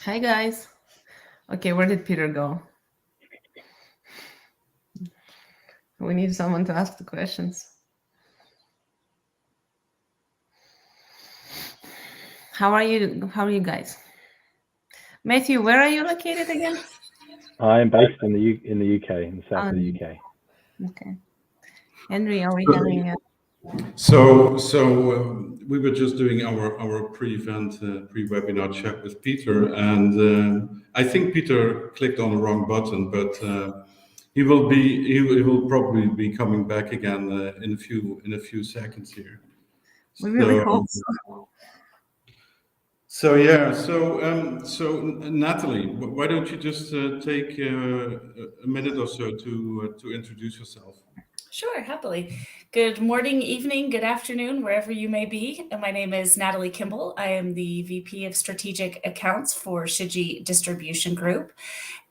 Hi guys. Okay, where did Peter go? We need someone to ask the questions. How are you? How are you guys? Matthew, where are you located again? I am based in the UK, in the south of the UK. Okay. Henry, are we So, having a... we were just doing our pre-event, pre-webinar chat with Peter, and I think Peter clicked on the wrong button, but he will probably be coming back again in a few seconds here. We really So hope so. so yeah, so Natalie, why don't you just take a minute or so to introduce yourself? Sure, happily. Good morning, evening, good afternoon, wherever you may be. My name is Natalie Kimball. I am the VP of Strategic Accounts for Shiji Distribution Group.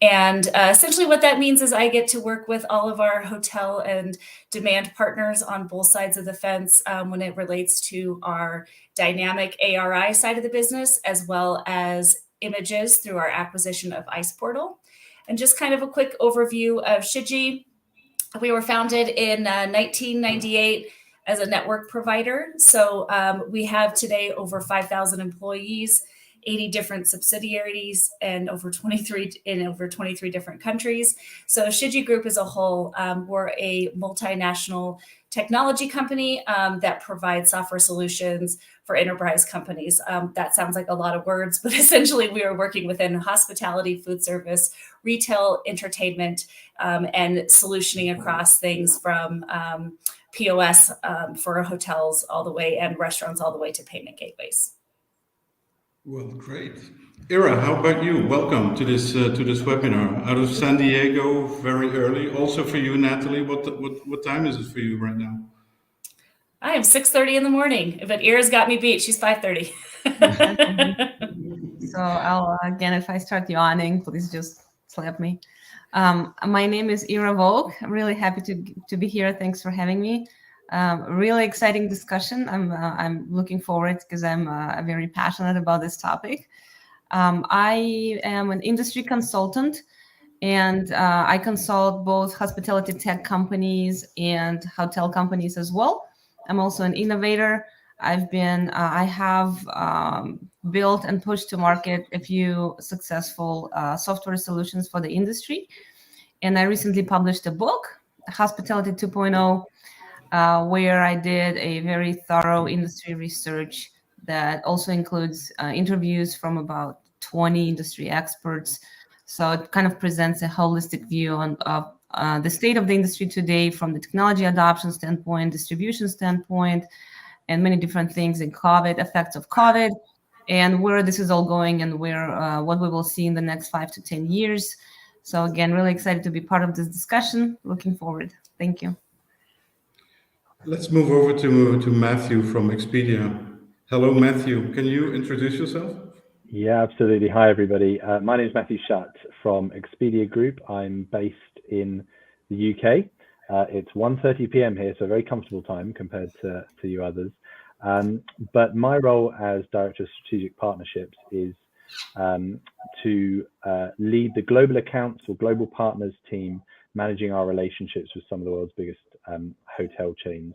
And essentially what that means is I get to work with all of our hotel and demand partners on both sides of the fence when it relates to our dynamic ARI side of the business, as well as images through our acquisition of Ice Portal. And just kind of a quick overview of Shiji. We were founded in 1998 as a network provider. So we have today over 5,000 employees, 80 different subsidiaries, and over 23 different countries. So Shiji Group as a whole, we're a multinational technology company that provides software solutions for enterprise companies. That sounds like a lot of words, but essentially we are working within hospitality, food service, retail, entertainment, and solutioning across things from POS for hotels all the way and restaurants all the way to payment gateways. Well, great. Ira, how about you? Welcome to this webinar out of San Diego, very early. Also for you, Natalie. What time is it for you right now? I am 6:30 in the morning, but Ira's got me beat. She's 5:30. So I'll again, if I start yawning, please just slap me. My name is Ira Volk. I'm really happy to be here. Thanks for having me. Really exciting discussion. I'm looking forward because I'm very passionate about this topic. I am an industry consultant, and I consult both hospitality tech companies and hotel companies as well. I'm also an innovator. I have built and pushed to market a few successful software solutions for the industry. And I recently published a book, Hospitality 2.0, where I did a very thorough industry research that also includes interviews from about 20 industry experts. So it kind of presents a holistic view of the state of the industry today from the technology adoption standpoint, distribution standpoint, and many different things in COVID, effects of COVID, and where this is all going and where what we will see in the next 5 to 10 years. So again, really excited to be part of this discussion. Looking forward. Thank you. Let's move over to Matthew from Expedia. Hello, Matthew. Can you introduce yourself? Yeah, absolutely. Hi, everybody. My name is Matthew Shutt from Expedia Group. I'm based in the UK. It's 1:30 p.m. here, so a very comfortable time compared to you others. But my role as Director of Strategic Partnerships is to lead the global accounts or global partners team, managing our relationships with some of the world's biggest hotel chains,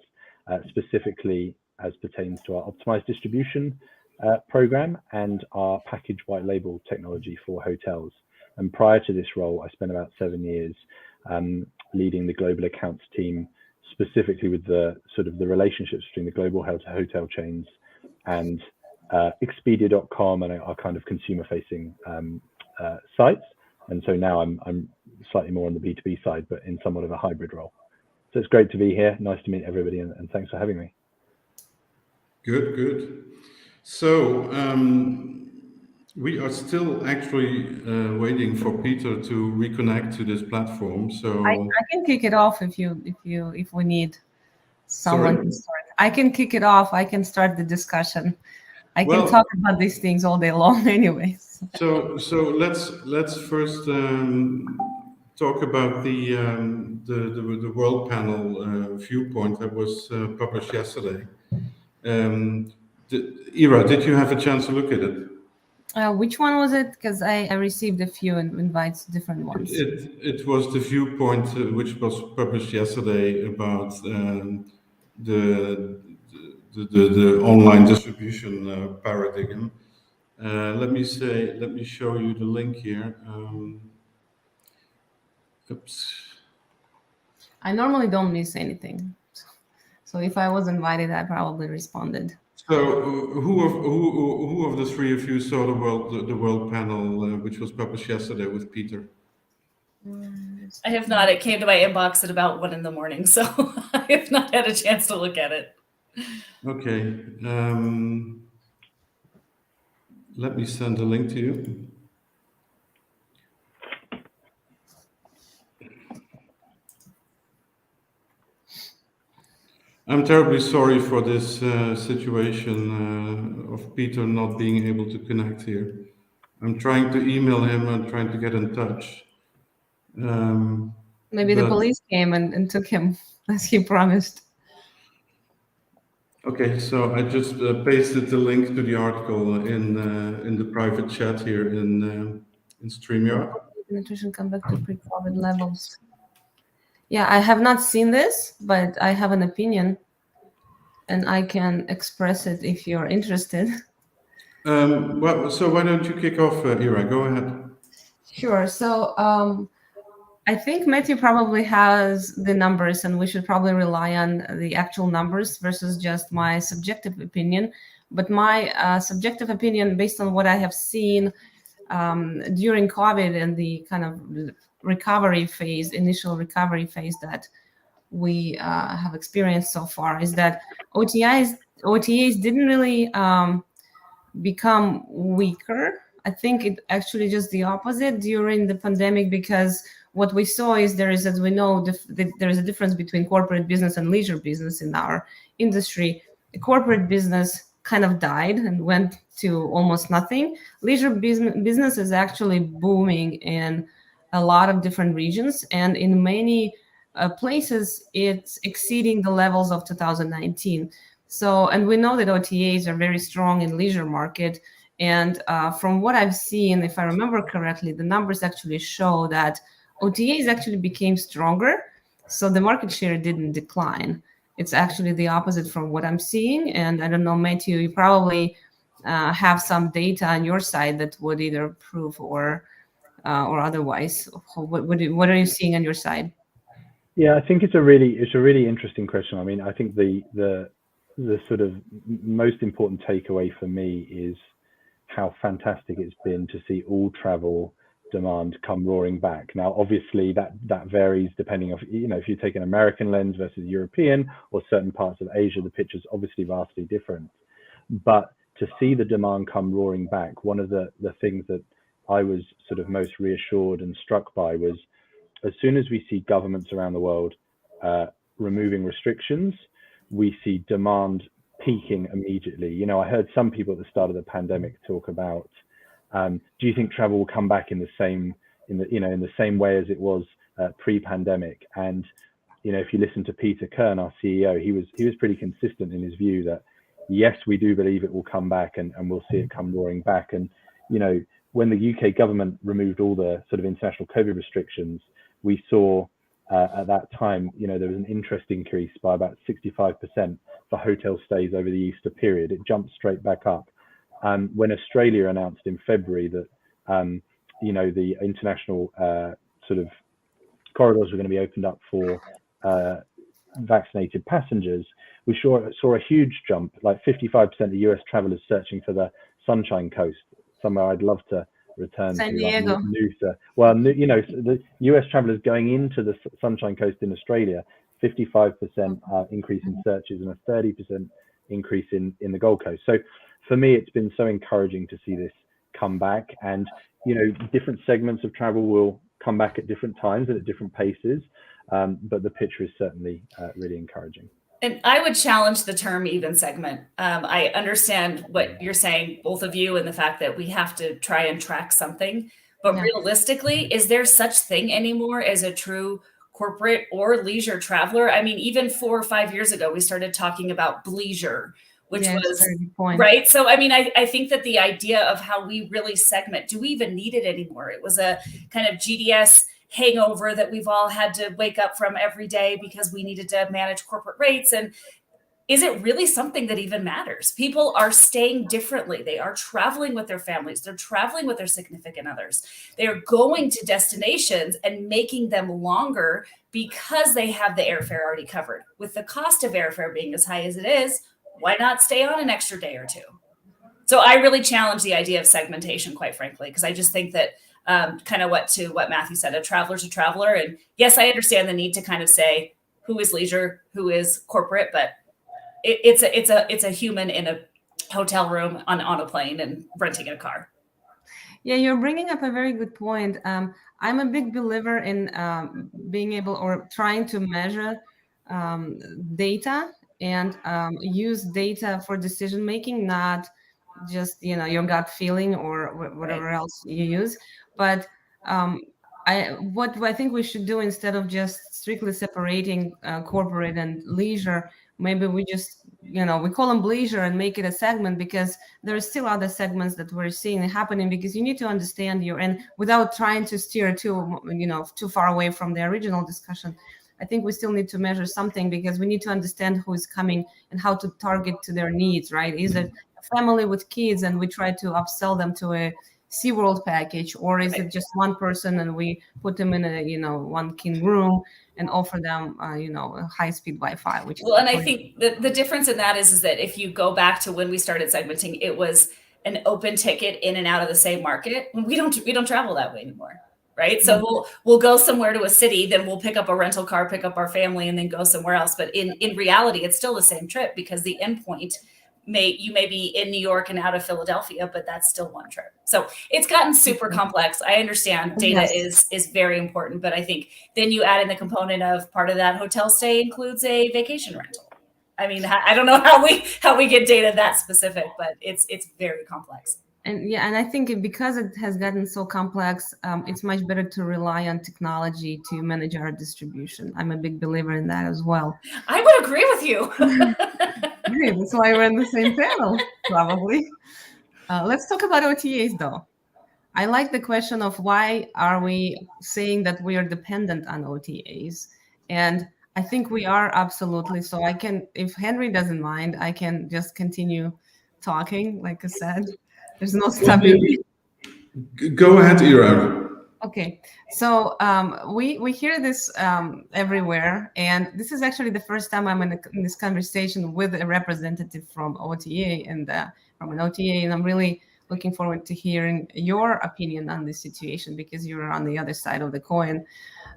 specifically as pertains to our optimized distribution program and our package white label technology for hotels. And prior to this role, I spent about 7 years leading the global accounts team, specifically with the sort of the relationships between the global hotel chains and Expedia.com and our kind of consumer-facing sites. And so now I'm slightly more on the B2B side, but in somewhat of a hybrid role. So it's great to be here. Nice to meet everybody, and thanks for having me. Good, good. So we are still actually waiting for Peter to reconnect to this platform. So I can kick it off if we need someone Sorry? to start. I can kick it off. I can start the discussion. I can talk about these things all day long, anyways. So let's first talk about the World Panel viewpoint that was published yesterday. Ira, did you have a chance to look at it? Which one was it? Because I received a few invites, different ones. It was the viewpoint which was published yesterday about the online distribution paradigm. Let me show you the link here. Oops. I normally don't miss anything. So if I was invited, I probably responded. So who of the three of you saw the world panel which was published yesterday with Peter? I have not. It came to my inbox at about 1 a.m, so I have not had a chance to look at it. Okay. Let me send a link to you. I'm terribly sorry for this situation of Peter not being able to connect here. I'm trying to email him and trying to get in touch. Maybe the police came and took him, as he promised. Okay, so I just pasted the link to the article in the private chat here in StreamYard. Nutrition come back to pre-COVID levels. Yeah, I have not seen this, but I have an opinion, and I can express it if you're interested. Well, so why don't you kick off, Ira? Go ahead. Sure. So I think Matthew probably has the numbers, and we should probably rely on the actual numbers versus just my subjective opinion. But my subjective opinion, based on what I have seen during COVID and the kind of recovery phase, initial recovery phase that we have experienced so far, is that OTAs didn't really become weaker. I think it actually just the opposite during the pandemic, because what we saw is there is, as we know, there is a difference between corporate business and leisure business in our industry. The corporate business kind of died and went to almost nothing. Leisure business is actually booming in a lot of different regions, and in many places it's exceeding the levels of 2019. So, and we know that OTAs are very strong in leisure market. And from what I've seen, if I remember correctly, the numbers actually show that OTAs actually became stronger. So the market share didn't decline. It's actually the opposite from what I'm seeing. And I don't know, Matthew, you probably have some data on your side that would either prove or otherwise. What are you seeing on your side? Yeah, I think it's a really interesting question. I mean, I think the sort of most important takeaway for me is how fantastic it's been to see all travel demand come roaring back. Now, obviously, that varies depending on, if you take an American lens versus European or certain parts of Asia, the picture's obviously vastly different. But to see the demand come roaring back, one of the things that I was sort of most reassured and struck by was, as soon as we see governments around the world removing restrictions, we see demand peaking immediately. I heard some people at the start of the pandemic talk about, do you think travel will come back in the same way as it was pre-pandemic? And if you listen to Peter Kern, our CEO, he was pretty consistent in his view that yes, we do believe it will come back, and we'll see it come roaring back. And when the UK government removed all the sort of international COVID restrictions, we saw at that time, there was an interest increase by about 65% for hotel stays over the Easter period. It jumped straight back up. When Australia announced in February that, the international sort of corridors were going to be opened up for vaccinated passengers, we saw a huge jump, like 55% of US travelers searching for the Sunshine Coast, somewhere I'd love to return San to. Diego. The US travelers going into the Sunshine Coast in Australia, 55% increase in searches and a 30% increase in the Gold Coast. So for me, it's been so encouraging to see this come back, and different segments of travel will come back at different times and at different paces, but the picture is certainly really encouraging. And I would challenge the term even segment. I understand what you're saying, both of you, and the fact that we have to try and track something. But realistically, is there such thing anymore as a true corporate or leisure traveler? I mean, even 4 or 5 years ago, we started talking about bleisure which Yeah, it's a was very good point. right. So, I mean, I think that the idea of how we really segment, do we even need it anymore? It was a kind of GDS hangover that we've all had to wake up from every day because we needed to manage corporate rates. And is it really something that even matters? People are staying differently. They are traveling with their families. They're traveling with their significant others. They are going to destinations and making them longer because they have the airfare already covered. With the cost of airfare being as high as it is, why not stay on an extra day or two? So I really challenge the idea of segmentation, quite frankly, because I just think that kind of what Matthew said, a traveler's a traveler. And yes, I understand the need to kind of say who is leisure, who is corporate, but it's a human in a hotel room on a plane and renting a car. Yeah, you're bringing up a very good point. I'm a big believer in being able or trying to measure data and use data for decision making, not just your gut feeling or whatever else you use. But what I think we should do, instead of just strictly separating corporate and leisure, maybe we just we call them leisure and make it a segment, because there are still other segments that we're seeing happening, because you need to understand and without trying to steer too far away from the original discussion, I think we still need to measure something, because we need to understand who is coming and how to target to their needs, right? Is it a family with kids and we try to upsell them to a SeaWorld package, or is it just one person and we put them in a one king room and offer them a high-speed Wi-Fi? And I think the difference in that is that if you go back to when we started segmenting, it was an open ticket in and out of the same market. We don't travel that way anymore, right? So we'll go somewhere to a city, then we'll pick up a rental car, pick up our family, and then go somewhere else. But in reality, it's still the same trip, because the endpoint you may be in New York and out of Philadelphia, but that's still one trip. So it's gotten super complex. I understand data is very important, but I think then you add in the component of part of that hotel stay includes a vacation rental. I mean, I don't know how we get data that specific, but it's very complex. And I think because it has gotten so complex, it's much better to rely on technology to manage our distribution. I'm a big believer in that as well. I would agree with you. Great, that's why we're in the same panel, probably. Let's talk about OTAs, though. I like the question of why are we saying that we are dependent on OTAs? And I think we are, absolutely. So I can, if Henry doesn't mind, I can just continue talking. Like I said, there's no stopping me. Go ahead, Ira. Okay, so we hear this everywhere, and this is actually the first time I'm in this conversation with a representative from OTA and from an OTA, and I'm really looking forward to hearing your opinion on this situation, because you're on the other side of the coin.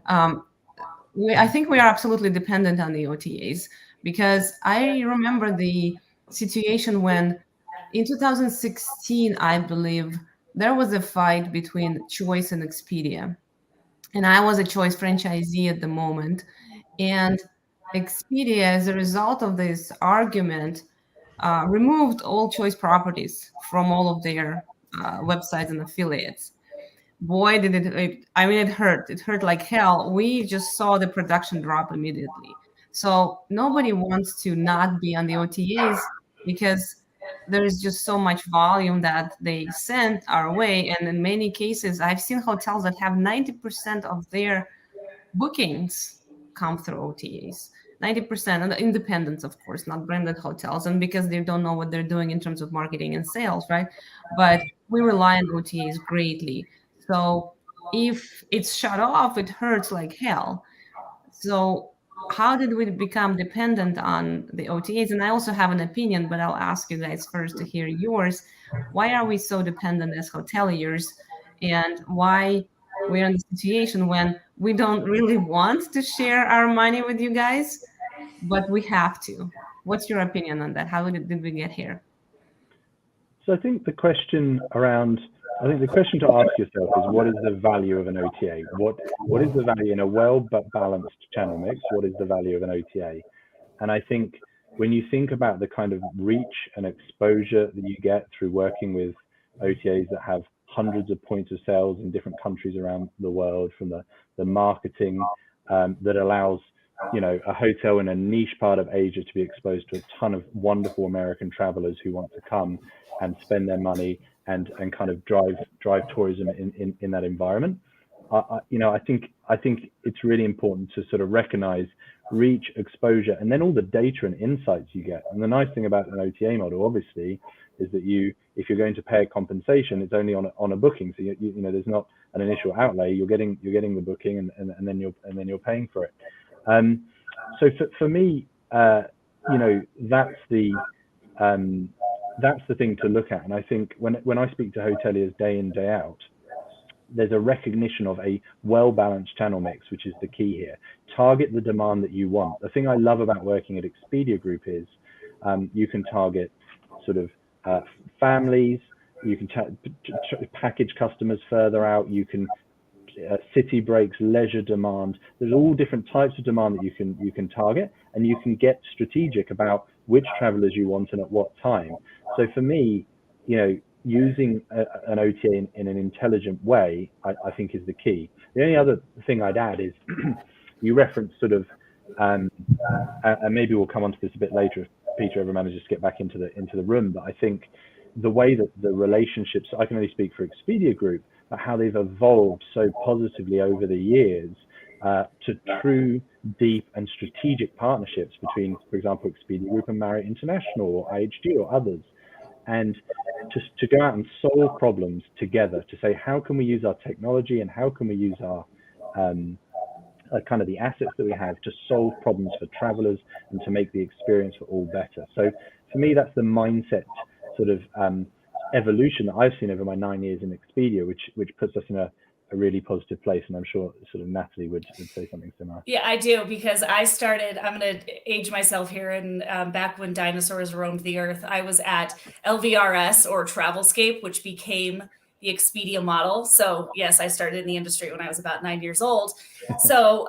I think we are absolutely dependent on the OTAs, because I remember the situation when in 2016, I believe, there was a fight between Choice and Expedia. And I was a Choice franchisee at the moment. And Expedia, as a result of this argument, removed all Choice properties from all of their websites and affiliates. Boy, did it hurt. It hurt like hell. We just saw the production drop immediately. So nobody wants to not be on the OTAs, because there is just so much volume that they send our way. And in many cases, I've seen hotels that have 90% of their bookings come through OTAs. 90%, and independents, of course, not branded hotels, and because they don't know what they're doing in terms of marketing and sales, right? But we rely on OTAs greatly. So if it's shut off, it hurts like hell. So how did we become dependent on the OTAs? And I also have an opinion, but I'll ask you guys first to hear yours. Why are we so dependent as hoteliers? And why we're in the situation when we don't really want to share our money with you guys, but we have to? What's your opinion on that? How did we get here? So I think the question to ask yourself is, what is the value of an OTA? What is the value in a well-balanced channel mix? What is the value of an OTA? And I think when you think about the kind of reach and exposure that you get through working with OTAs that have hundreds of points of sales in different countries around the world, from the marketing that allows a hotel in a niche part of Asia to be exposed to a ton of wonderful American travelers who want to come and spend their money and kind of drive tourism in that environment. I think it's really important to sort of recognize reach, exposure, and then all the data and insights you get. And the nice thing about an OTA model, obviously, is that if you're going to pay a compensation, it's only on a booking. So there's not an initial outlay. You're getting the booking, and then you're paying for it. So for me, that's the thing to look at. And I think when I speak to hoteliers day in, day out, there's a recognition of a well-balanced channel mix, which is the key here. Target the demand that you want. The thing I love about working at Expedia Group is you can target sort of families, you can package customers further out, you can city breaks, leisure demand. There's all different types of demand that you can target, and you can get strategic about which travelers you want and at what time. So for me, using an OTA in an intelligent way, I think is the key. The only other thing I'd add is you referenced sort of, and maybe we'll come onto this a bit later if Peter ever manages to get back into the room, but I think the way that the relationships, I can only speak for Expedia Group, but how they've evolved so positively over the years to true, deep and strategic partnerships between, for example, Expedia Group and Marriott International or IHG or others. And to go out and solve problems together, to say, how can we use our technology and how can we use our kind of the assets that we have to solve problems for travelers and to make the experience for all better. So for me, that's the mindset sort of evolution that I've seen over my 9 years in Expedia, which puts us in a really positive place. And I'm sure sort of Natalie would say something similar. Yeah, I do, because I started, I'm going to age myself here, and back when dinosaurs roamed the earth, I was at LVRS or Travelscape, which became the Expedia model. So yes, I started in the industry when I was about 9 years old. So,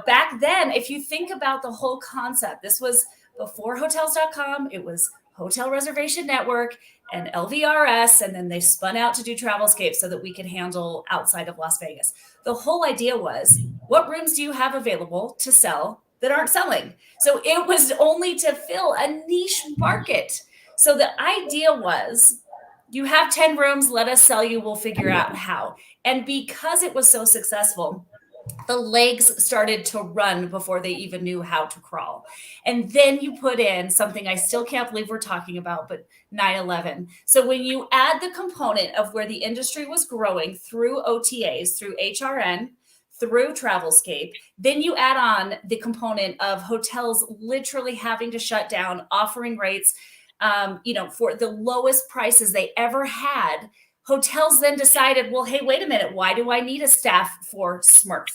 back then, if you think about the whole concept, this was before hotels.com, it was Hotel Reservation Network and LVRS, and then they spun out to do Travelscape so that we could handle outside of Las Vegas. The whole idea was, what rooms do you have available to sell that aren't selling? So it was only to fill a niche market. So the idea was, you have 10 rooms, let us sell you, we'll figure out how. And because it was so successful, the legs started to run before they even knew how to crawl. And then you put in something I still can't believe we're talking about, but 9/11. So when you add the component of where the industry was growing through OTAs, through HRN, through Travelscape, then you add on the component of hotels literally having to shut down, offering rates, for the lowest prices they ever had. Hotels then decided, well, hey, wait a minute, why do I need a staff for Smurf?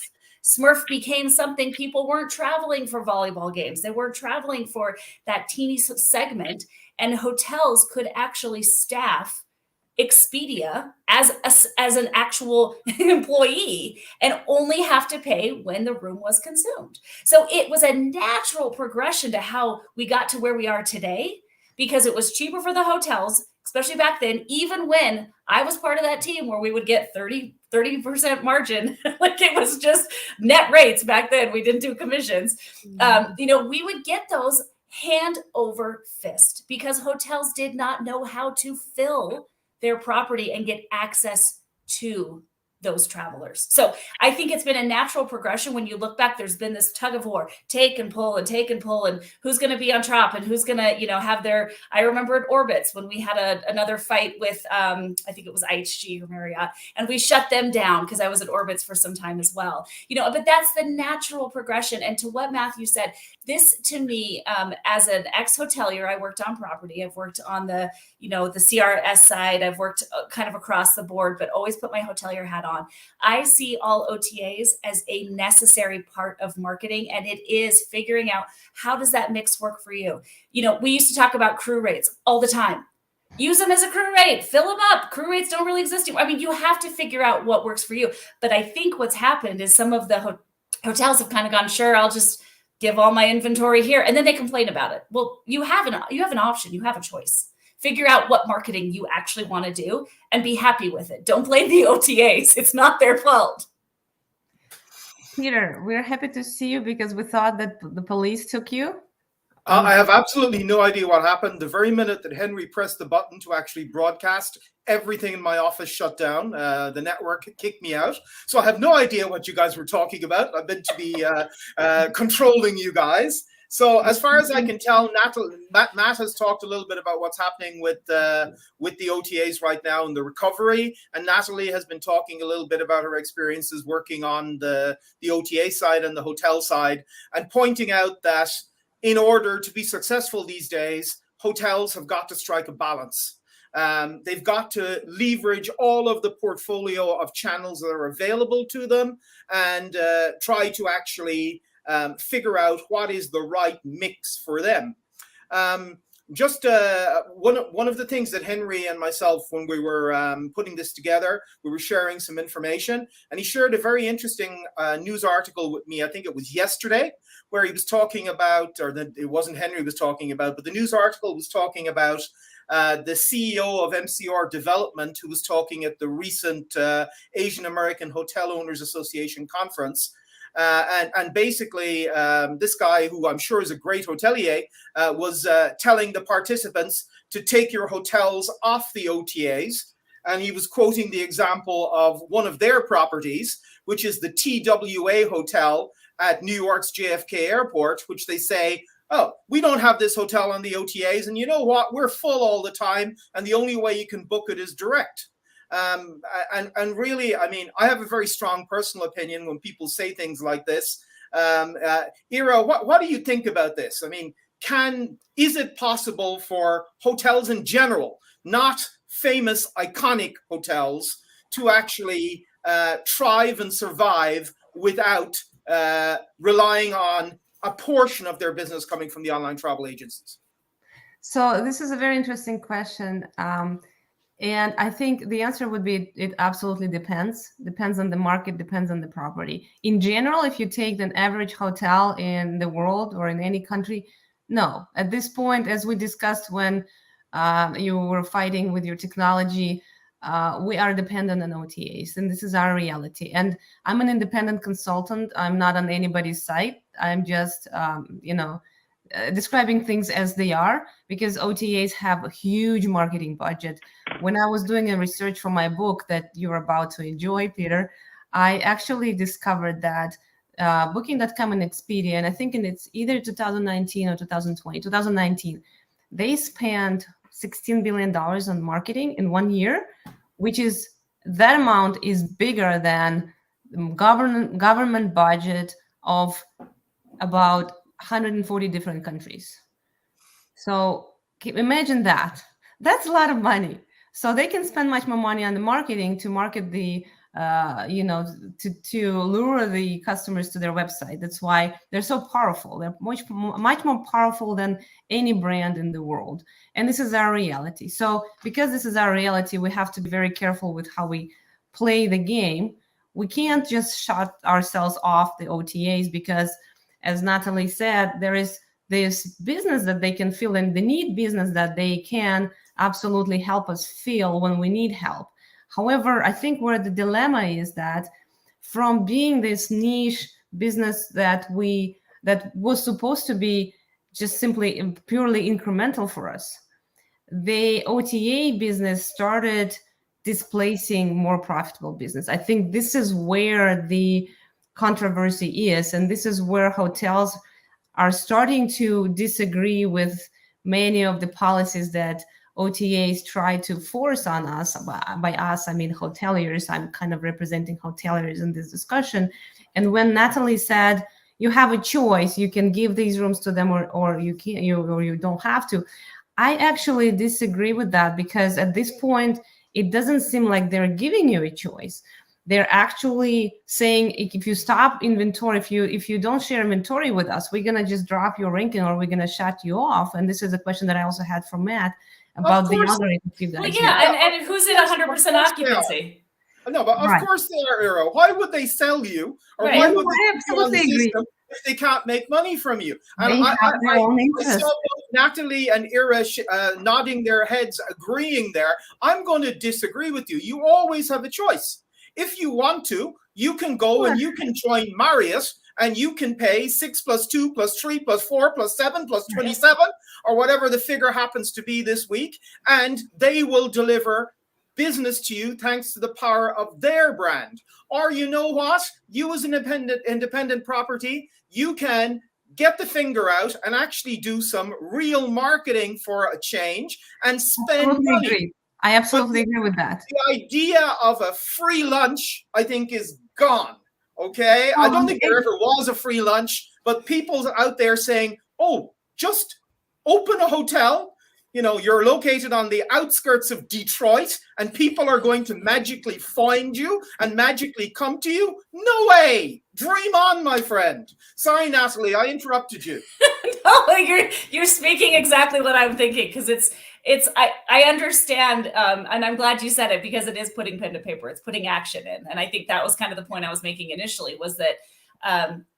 Smurf became something people weren't traveling for volleyball games. They weren't traveling for that teeny segment. And hotels could actually staff Expedia as an actual employee and only have to pay when the room was consumed. So it was a natural progression to how we got to where we are today, because it was cheaper for the hotels, especially back then, even when I was part of that team where we would get 30% margin. Like, it was just net rates back then. We didn't do commissions. We would get those hand over fist because hotels did not know how to fill their property and get access to those travelers. So I think it's been a natural progression. When you look back, there's been this tug of war, take and pull, and who's going to be on top and who's going to, have their, I remember at Orbitz when we had another fight with, I think it was IHG or Marriott, and we shut them down because I was at Orbitz for some time as well, but that's the natural progression. And to what Matthew said, this to me, as an ex-hotelier, I worked on property. I've worked on the CRS side. I've worked kind of across the board, but always put my hotelier hat on. I see all OTAs as a necessary part of marketing, and it is figuring out, how does that mix work for you? We used to talk about crew rates all the time. Use them as a crew rate, fill them up. Crew rates don't really exist anymore. I mean, you have to figure out what works for you. But I think what's happened is some of the hotels have kind of gone, sure, I'll just give all my inventory here. And then they complain about it. Well, you have an option. You have a choice. Figure out what marketing you actually want to do and be happy with it. Don't blame the OTAs. It's not their fault. Peter, we're happy to see you because we thought that the police took you. I have absolutely no idea what happened. The very minute that Henry pressed the button to actually broadcast, everything in my office shut down. The network kicked me out. So I have no idea what you guys were talking about. I've been to be controlling you guys. So as far as I can tell, Matt has talked a little bit about what's happening with the OTAs right now and the recovery. And Natalie has been talking a little bit about her experiences working on the OTA side and the hotel side, and pointing out that in order to be successful these days, hotels have got to strike a balance. They've got to leverage all of the portfolio of channels that are available to them and try to actually figure out what is the right mix for them. One of the things that Henry and myself, when we were putting this together, we were sharing some information, and he shared a very interesting news article with me. I think it was yesterday, where he was talking about, it wasn't Henry who was talking about, but the news article was talking about the CEO of MCR Development, who was talking at the recent Asian American Hotel Owners Association conference. And basically, this guy, who I'm sure is a great hotelier, was telling the participants to take your hotels off the OTAs. And he was quoting the example of one of their properties, which is the TWA Hotel at New York's JFK Airport, which they say, oh, we don't have this hotel on the OTAs. And you know what? We're full all the time. And the only way you can book it is direct. And really, I mean, I have a very strong personal opinion when people say things like this. Ira, what do you think about this? I mean, is it possible for hotels in general, not famous, iconic hotels, to actually thrive and survive without relying on a portion of their business coming from the online travel agencies? So this is a very interesting question. And I think the answer would be it absolutely depends. Depends on the market, depends on the property. In general, if you take an average hotel in the world or in any country, no. At this point, as we discussed when you were fighting with your technology, we are dependent on OTAs, and this is our reality. And I'm an independent consultant. I'm not on anybody's site. I'm just, describing things as they are, because OTAs have a huge marketing budget. When I was doing a research for my book that you're about to enjoy, Peter, I actually discovered that Booking.com and Expedia, and I think it's either 2019 or 2019, they spent $16 billion on marketing in 1 year, which is, that amount is bigger than government budget of about 140 different countries. So imagine that. That's a lot of money. So they can spend much more money on the marketing to market the, to lure the customers to their website. That's why they're so powerful. They're much more powerful than any brand in the world. And this is our reality. So because this is our reality, we have to be very careful with how we play the game. We can't just shut ourselves off the OTAs because, as Natalie said, there is this business that they can fill, and the need business that they can absolutely help us fill when we need help. However, I think where the dilemma is that from being this niche business that was supposed to be just simply purely incremental for us, the OTA business started displacing more profitable business. I think this is where the controversy is, and this is where hotels are starting to disagree with many of the policies that OTAs try to force on us. By us, I mean hoteliers. I'm kind of representing hoteliers in this discussion. And when Natalie said, you have a choice, you can give these rooms to them or you can't, or you don't have to, I actually disagree with that, because at this point, it doesn't seem like they're giving you a choice. They're actually saying, if you stop inventory, if you don't share inventory with us, we're gonna just drop your ranking or we're gonna shut you off. And this is a question that I also had from Matt about the algorithm. Well, yeah, and who's at 100% occupancy? No, but of course they are, Eero. Why would they sell you, or why would they absolutely agree if they can't make money from you? And I saw both Natalie and Ira nodding their heads, agreeing there. I'm going to disagree with you. You always have a choice. if you want to, you can go and you can join Marriott, and you can pay 6 plus 2 plus 3 plus 4 plus 7 plus 27, or whatever the figure happens to be this week, and they will deliver business to you thanks to the power of their brand. Or you know what? You as an independent property, you can get the finger out and actually do some real marketing for a change and spend money. Agree. I absolutely agree with that. The idea of a free lunch, I think, is gone. Okay, I don't think there ever was a free lunch, but people out there saying, oh, just open a hotel. You know, you're located on the outskirts of Detroit and people are going to magically find you and magically come to you. No way. Dream on, my friend. Sorry, Natalie, I interrupted you. No, you're speaking exactly what I'm thinking, because I understand, and I'm glad you said it, because it is putting pen to paper. It's putting action in. And I think that was kind of the point I was making initially, was that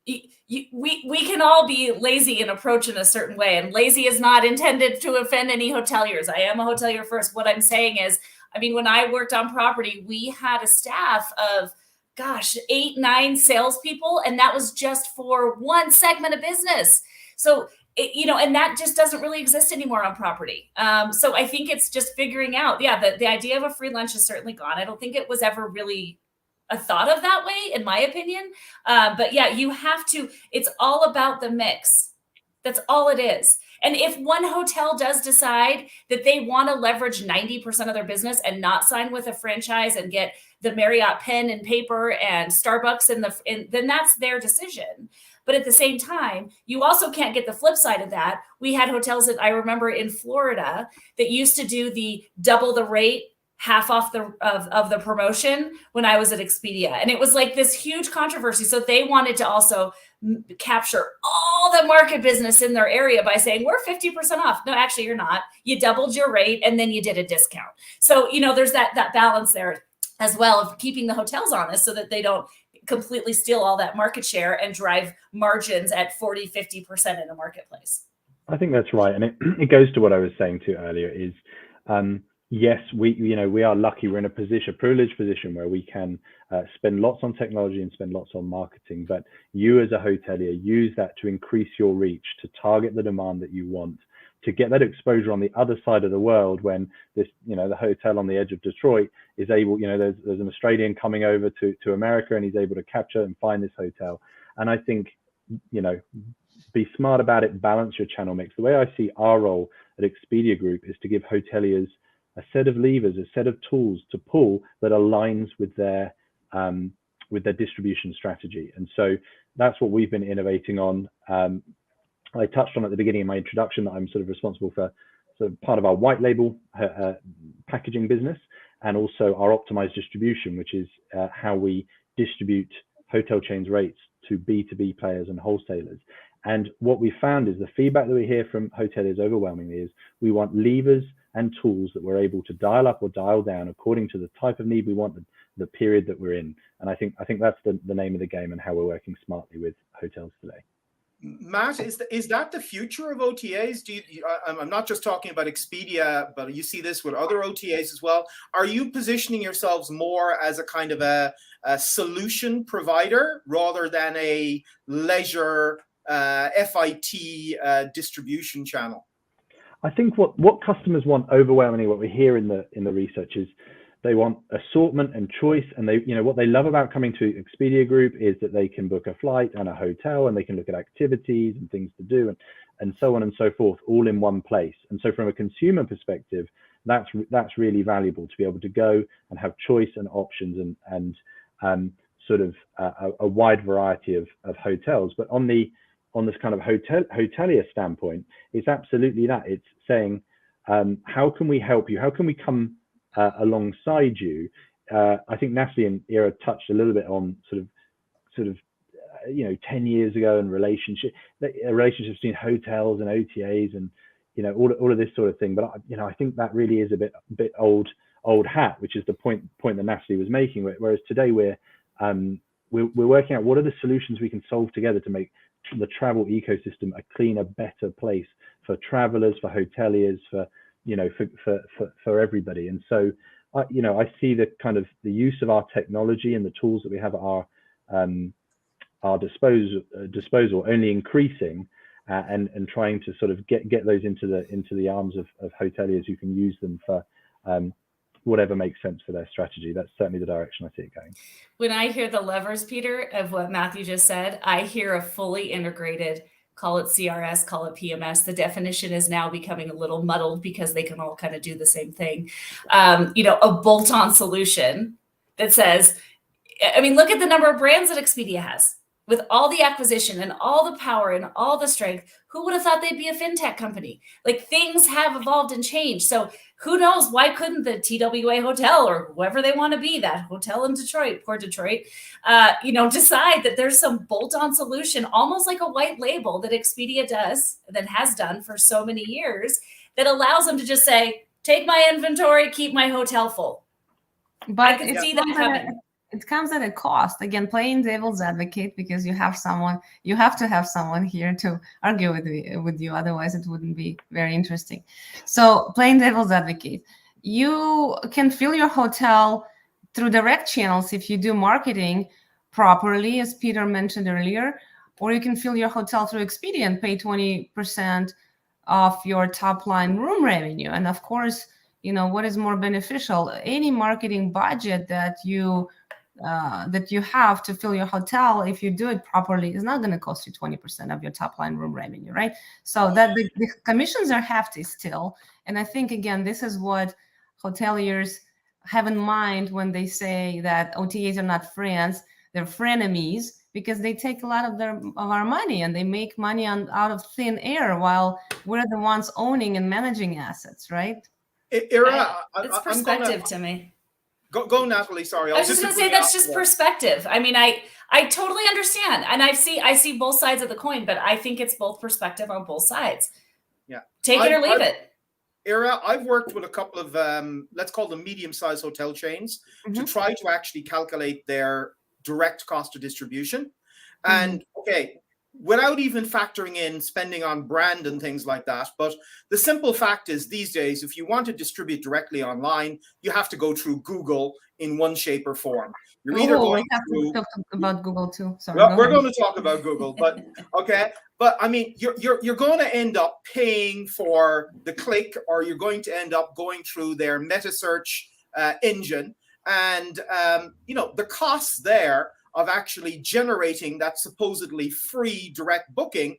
we can all be lazy and approach in a certain way. And lazy is not intended to offend any hoteliers. I am a hotelier first. What I'm saying is, I mean, when I worked on property, we had a staff of, 8, 9 salespeople, and that was just for one segment of business. So, and that just doesn't really exist anymore on property. So I think it's just figuring out, the idea of a free lunch is certainly gone. I don't think it was ever really a thought of that way, in my opinion. But yeah, you have to, it's all about the mix. That's all it is. And if one hotel does decide that they want to leverage 90% of their business and not sign with a franchise and get the Marriott pen and paper and Starbucks then that's their decision. But at the same time, you also can't get the flip side of that. We had hotels that I remember in Florida that used to do the double the rate, half off of the promotion when I was at Expedia. And it was like this huge controversy. So they wanted to also capture all the market business in their area by saying, we're 50% off. No, actually, you're not. You doubled your rate and then you did a discount. So, there's that balance there as well of keeping the hotels honest so that they don't completely steal all that market share and drive margins at 40, 50% in a marketplace. I think that's right. And it goes to what I was saying too earlier is, yes, we are lucky. We're in a privileged position where we can spend lots on technology and spend lots on marketing. But you as a hotelier, use that to increase your reach, to target the demand that you want, to get that exposure on the other side of the world when this, the hotel on the edge of Detroit is able, there's an Australian coming over to America and he's able to capture and find this hotel. And I think, be smart about it, balance your channel mix. The way I see our role at Expedia Group is to give hoteliers a set of levers, a set of tools to pull that aligns with their distribution strategy. And so that's what we've been innovating on. I touched on at the beginning of my introduction that I'm sort of responsible for sort of part of our white label packaging business, and also our optimized distribution, which is how we distribute hotel chains rates to B2B players and wholesalers. And what we found is the feedback that we hear from hoteliers overwhelmingly is we want levers and tools that we're able to dial up or dial down according to the type of need we want, the period that we're in. And I think that's the name of the game and how we're working smartly with hotels today. Matt, is that the future of OTAs? I'm not just talking about Expedia, but you see this with other OTAs as well. Are you positioning yourselves more as a kind of a solution provider rather than a leisure FIT distribution channel? I think what customers want overwhelmingly, what we hear in the research is they want assortment and choice, and what they love about coming to Expedia Group is that they can book a flight and a hotel, and they can look at activities and things to do, and so on and so forth, all in one place. And so from a consumer perspective, that's really valuable to be able to go and have choice and options and sort of a wide variety of hotels. But on this kind of hotelier standpoint, it's absolutely that. It's saying, how can we help you? How can we come alongside you? I think Natalie and Ira touched a little bit on sort of 10 years ago and relationships between hotels and OTAs and all of this sort of thing. But I think that really is a bit old hat, which is the point that Natalie was making. Whereas today we're working out what are the solutions we can solve together to make the travel ecosystem a cleaner, better place for travelers, for hoteliers, for everybody. And so I see the kind of the use of our technology and the tools that we have at our disposal only increasing, and trying to sort of get those into the arms of hoteliers who can use them for whatever makes sense for their strategy. That's certainly the direction I see it going. When I hear the levers, Peter, of what Matthew just said, I hear a fully integrated, call it CRS, call it PMS. The definition is now becoming a little muddled because they can all kind of do the same thing. A bolt-on solution that says, I mean, look at the number of brands that Expedia has. With all the acquisition and all the power and all the strength, who would have thought they'd be a fintech company? Like, things have evolved and changed. So who knows, why couldn't the TWA hotel or whoever they want to be, that hotel in Detroit, Port Detroit, decide that there's some bolt-on solution, almost like a white label that Expedia does, that has done for so many years, that allows them to just say, take my inventory, keep my hotel full. But I can see that coming. It comes at a cost. Again, playing devil's advocate, because you have to have someone here to argue with you. Otherwise, it wouldn't be very interesting. So playing devil's advocate, you can fill your hotel through direct channels if you do marketing properly, as Peter mentioned earlier, or you can fill your hotel through Expedia and pay 20% of your top line room revenue. And of course, what is more beneficial? Any marketing budget that you have to fill your hotel, if you do it properly, is not going to cost you 20% of your top line room revenue, right? So that the commissions are hefty still. And I think, again, this is what hoteliers have in mind when they say that OTAs are not friends, they're frenemies, because they take a lot of our money and they make money out of thin air while we're the ones owning and managing assets, right? Ira, It's perspective to me. Go, Natalie. Sorry, I was just going to say that's just perspective. I mean, I totally understand, and I see both sides of the coin, but I think it's both perspective on both sides. Yeah, take it or leave it. Ira, I've worked with a couple of let's call them medium-sized hotel chains to try to actually calculate their direct cost of distribution, and okay, without even factoring in spending on brand and things like that. But the simple fact is, these days, if you want to distribute directly online, you have to go through Google in one shape or form. You're either going to talk about Google too. Sorry, well, we're going to talk about Google, but okay. But I mean, you're going to end up paying for the click, or you're going to end up going through their meta search engine, and the costs there of actually generating that supposedly free direct booking,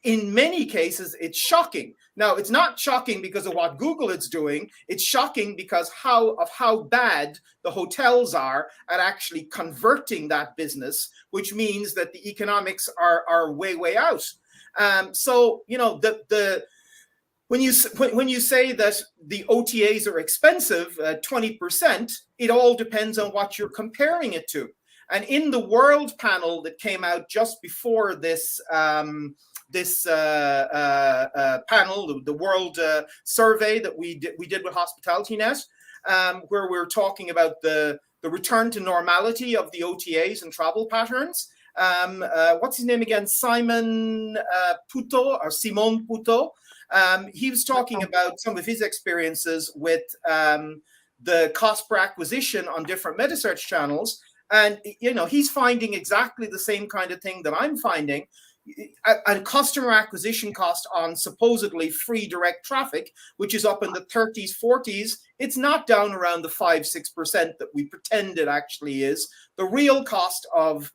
in many cases, it's shocking. Now, it's not shocking because of what Google is doing. It's shocking because of how bad the hotels are at actually converting that business, which means that the economics are way out. So, when you say that the OTAs are expensive, 20%, it all depends on what you're comparing it to. And in the World panel that came out just before this panel, the World survey that we did with HospitalityNet, where we're talking about the return to normality of the OTAs and travel patterns. What's his name again? Simon Puto, or Simon Puto. He was talking about some of his experiences with the cost per acquisition on different meta search channels. And, he's finding exactly the same kind of thing that I'm finding. A customer acquisition cost on supposedly free direct traffic, which is up in the 30s, 40s, it's not down around the 5-6% that we pretend it actually is. The real cost of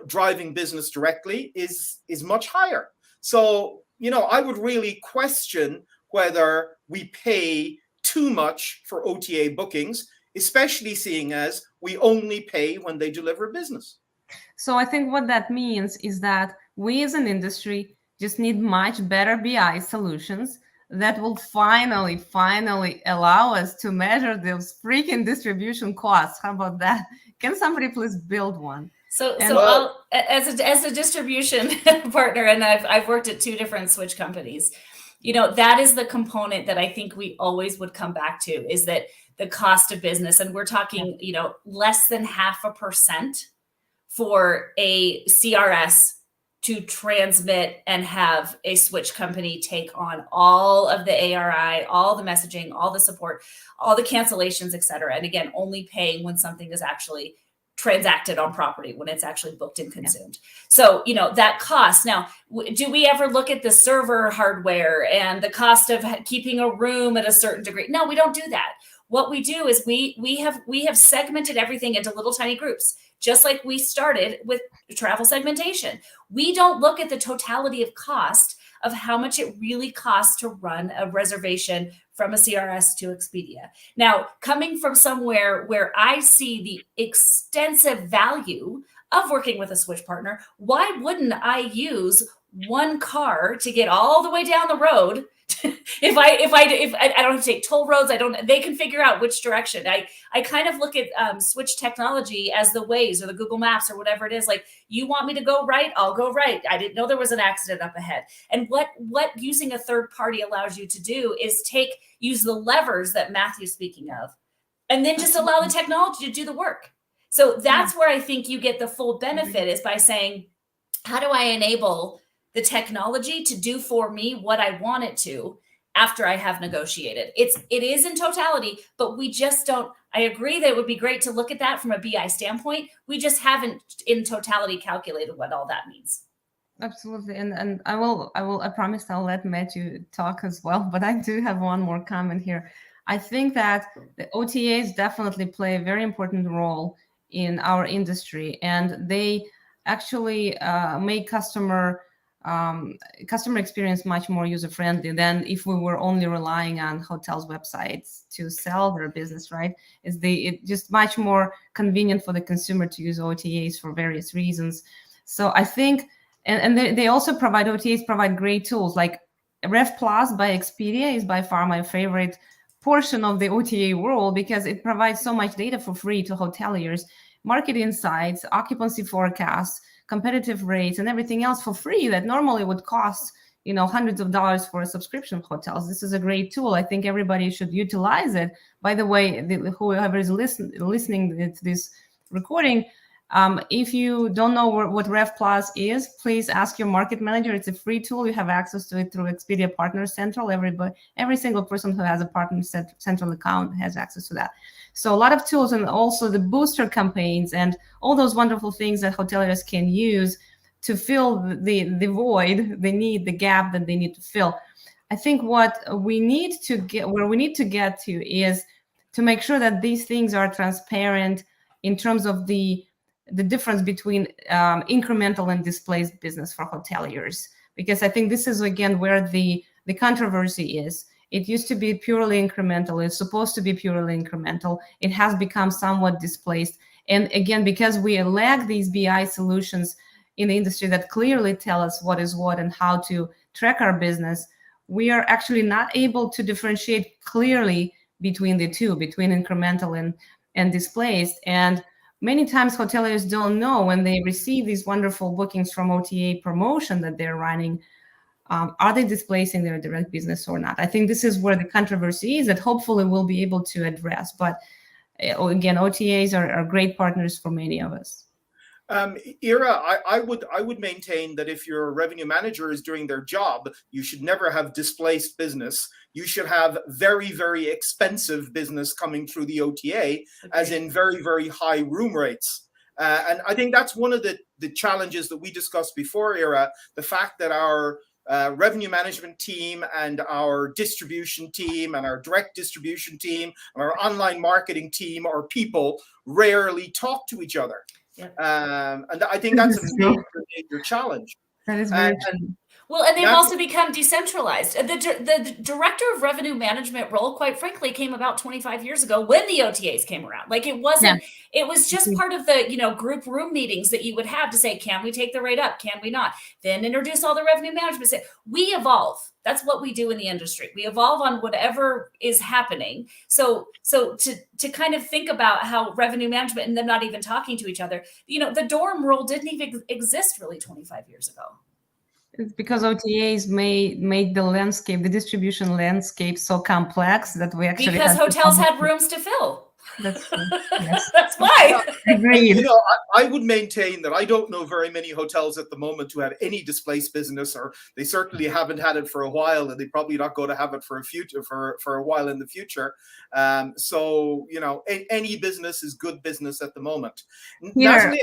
driving business directly is much higher. So, I would really question whether we pay too much for OTA bookings, especially seeing as we only pay when they deliver business. So I think what that means is that we as an industry just need much better BI solutions that will finally allow us to measure those freaking distribution costs. How about that? Can somebody please build one? I'll, as a distribution partner, and I've worked at 2 different switch companies, that is the component that I think we always would come back to, is that the cost of business. And we're talking, less than 0.5% for a CRS to transmit and have a switch company take on all of the ARI, all the messaging, all the support, all the cancellations, et cetera. And again, only paying when something is actually transacted on property, when it's actually booked and consumed. Yeah. So, that cost. Now, do we ever look at the server hardware and the cost of keeping a room at a certain degree? No, we don't do that. What we do is we have segmented everything into little tiny groups, just like we started with travel segmentation. We don't look at the totality of cost of how much it really costs to run a reservation from a CRS to Expedia. Now, coming from somewhere where I see the extensive value of working with a switch partner, why wouldn't I use one car to get all the way down the road? if I don't have to take toll roads, they can figure out which direction. I kind of look at switch technology as the Waze or the Google Maps or whatever it is. Like, you want me to go right, I'll go right. I didn't know there was an accident up ahead. And what using a third party allows you to do is use the levers that Matthew's speaking of, and then just allow the technology to do the work. So that's where I think you get the full benefit, is by saying, how do I enable the technology to do for me what I want it to after I have negotiated? It is in totality, but we just don't. I agree that it would be great to look at that from a BI standpoint. We just haven't in totality calculated what all that means. Absolutely. And I promise I'll let Matthew talk as well, but I do have one more comment here. I think that the OTAs definitely play a very important role in our industry, and they actually make customer experience much more user-friendly than if we were only relying on hotels' websites to sell their business, right? It's just much more convenient for the consumer to use OTAs for various reasons. So I think, and they also OTAs provide great tools, like Rev Plus by Expedia is by far my favorite portion of the OTA world, because it provides so much data for free to hoteliers, market insights, occupancy forecasts, competitive rates, and everything else for free that normally would cost hundreds of dollars for a subscription of hotels. This is a great tool. I think everybody should utilize it. By the way, whoever is listening to this recording, if you don't know what Rev Plus is, please ask your market manager. It's a free tool. You have access to it through Expedia Partner Central. Every single person who has a Partner Central account has access to that. So a lot of tools, and also the booster campaigns and all those wonderful things that hoteliers can use to fill the void, the gap that they need to fill. I think what we need to get to is to make sure that these things are transparent in terms of the difference between incremental and displaced business for hoteliers, because I think this is, again, where the controversy is. It used to be purely incremental. It's supposed to be purely incremental. It has become somewhat displaced. And again, because we lack these BI solutions in the industry that clearly tell us what is what and how to track our business, we are actually not able to differentiate clearly between the two, between incremental and displaced. And many times hoteliers don't know, when they receive these wonderful bookings from OTA promotion that they're running, are they displacing their direct business or not? I think this is where the controversy is, that hopefully we'll be able to address. But again, OTAs are great partners for many of us. Ira, I would maintain that if your revenue manager is doing their job, you should never have displaced business. You should have very, very expensive business coming through the OTA, as in very, very high room rates. And I think that's one of the challenges that we discussed before, Ira, the fact that our revenue management team and our distribution team and our direct distribution team and our online marketing team or people rarely talk to each other. Yep. And I think that's a major challenge. That is very true. Well, and they've also become decentralized. The director of revenue management role, quite frankly, came about 25 years ago when the OTAs came around. Like, it wasn't, it was just part of the, group room meetings that you would have to say, can we take the rate up? Can we not? Then introduce all the revenue management. Say, we evolve. That's what we do in the industry. We evolve on whatever is happening. So to kind of think about how revenue management and them not even talking to each other, the dorm rule didn't even exist really 25 years ago. It's because OTAs made the distribution landscape so complex that we actually because hotels had rooms to fill. That's true. Yes. That's why. Agreed. You know, I would maintain that I don't know very many hotels at the moment who have any displaced business, or they certainly haven't had it for a while, and they probably not going to have it for a while in the future. So, you know, any business is good business at the moment. Peter, Natalie,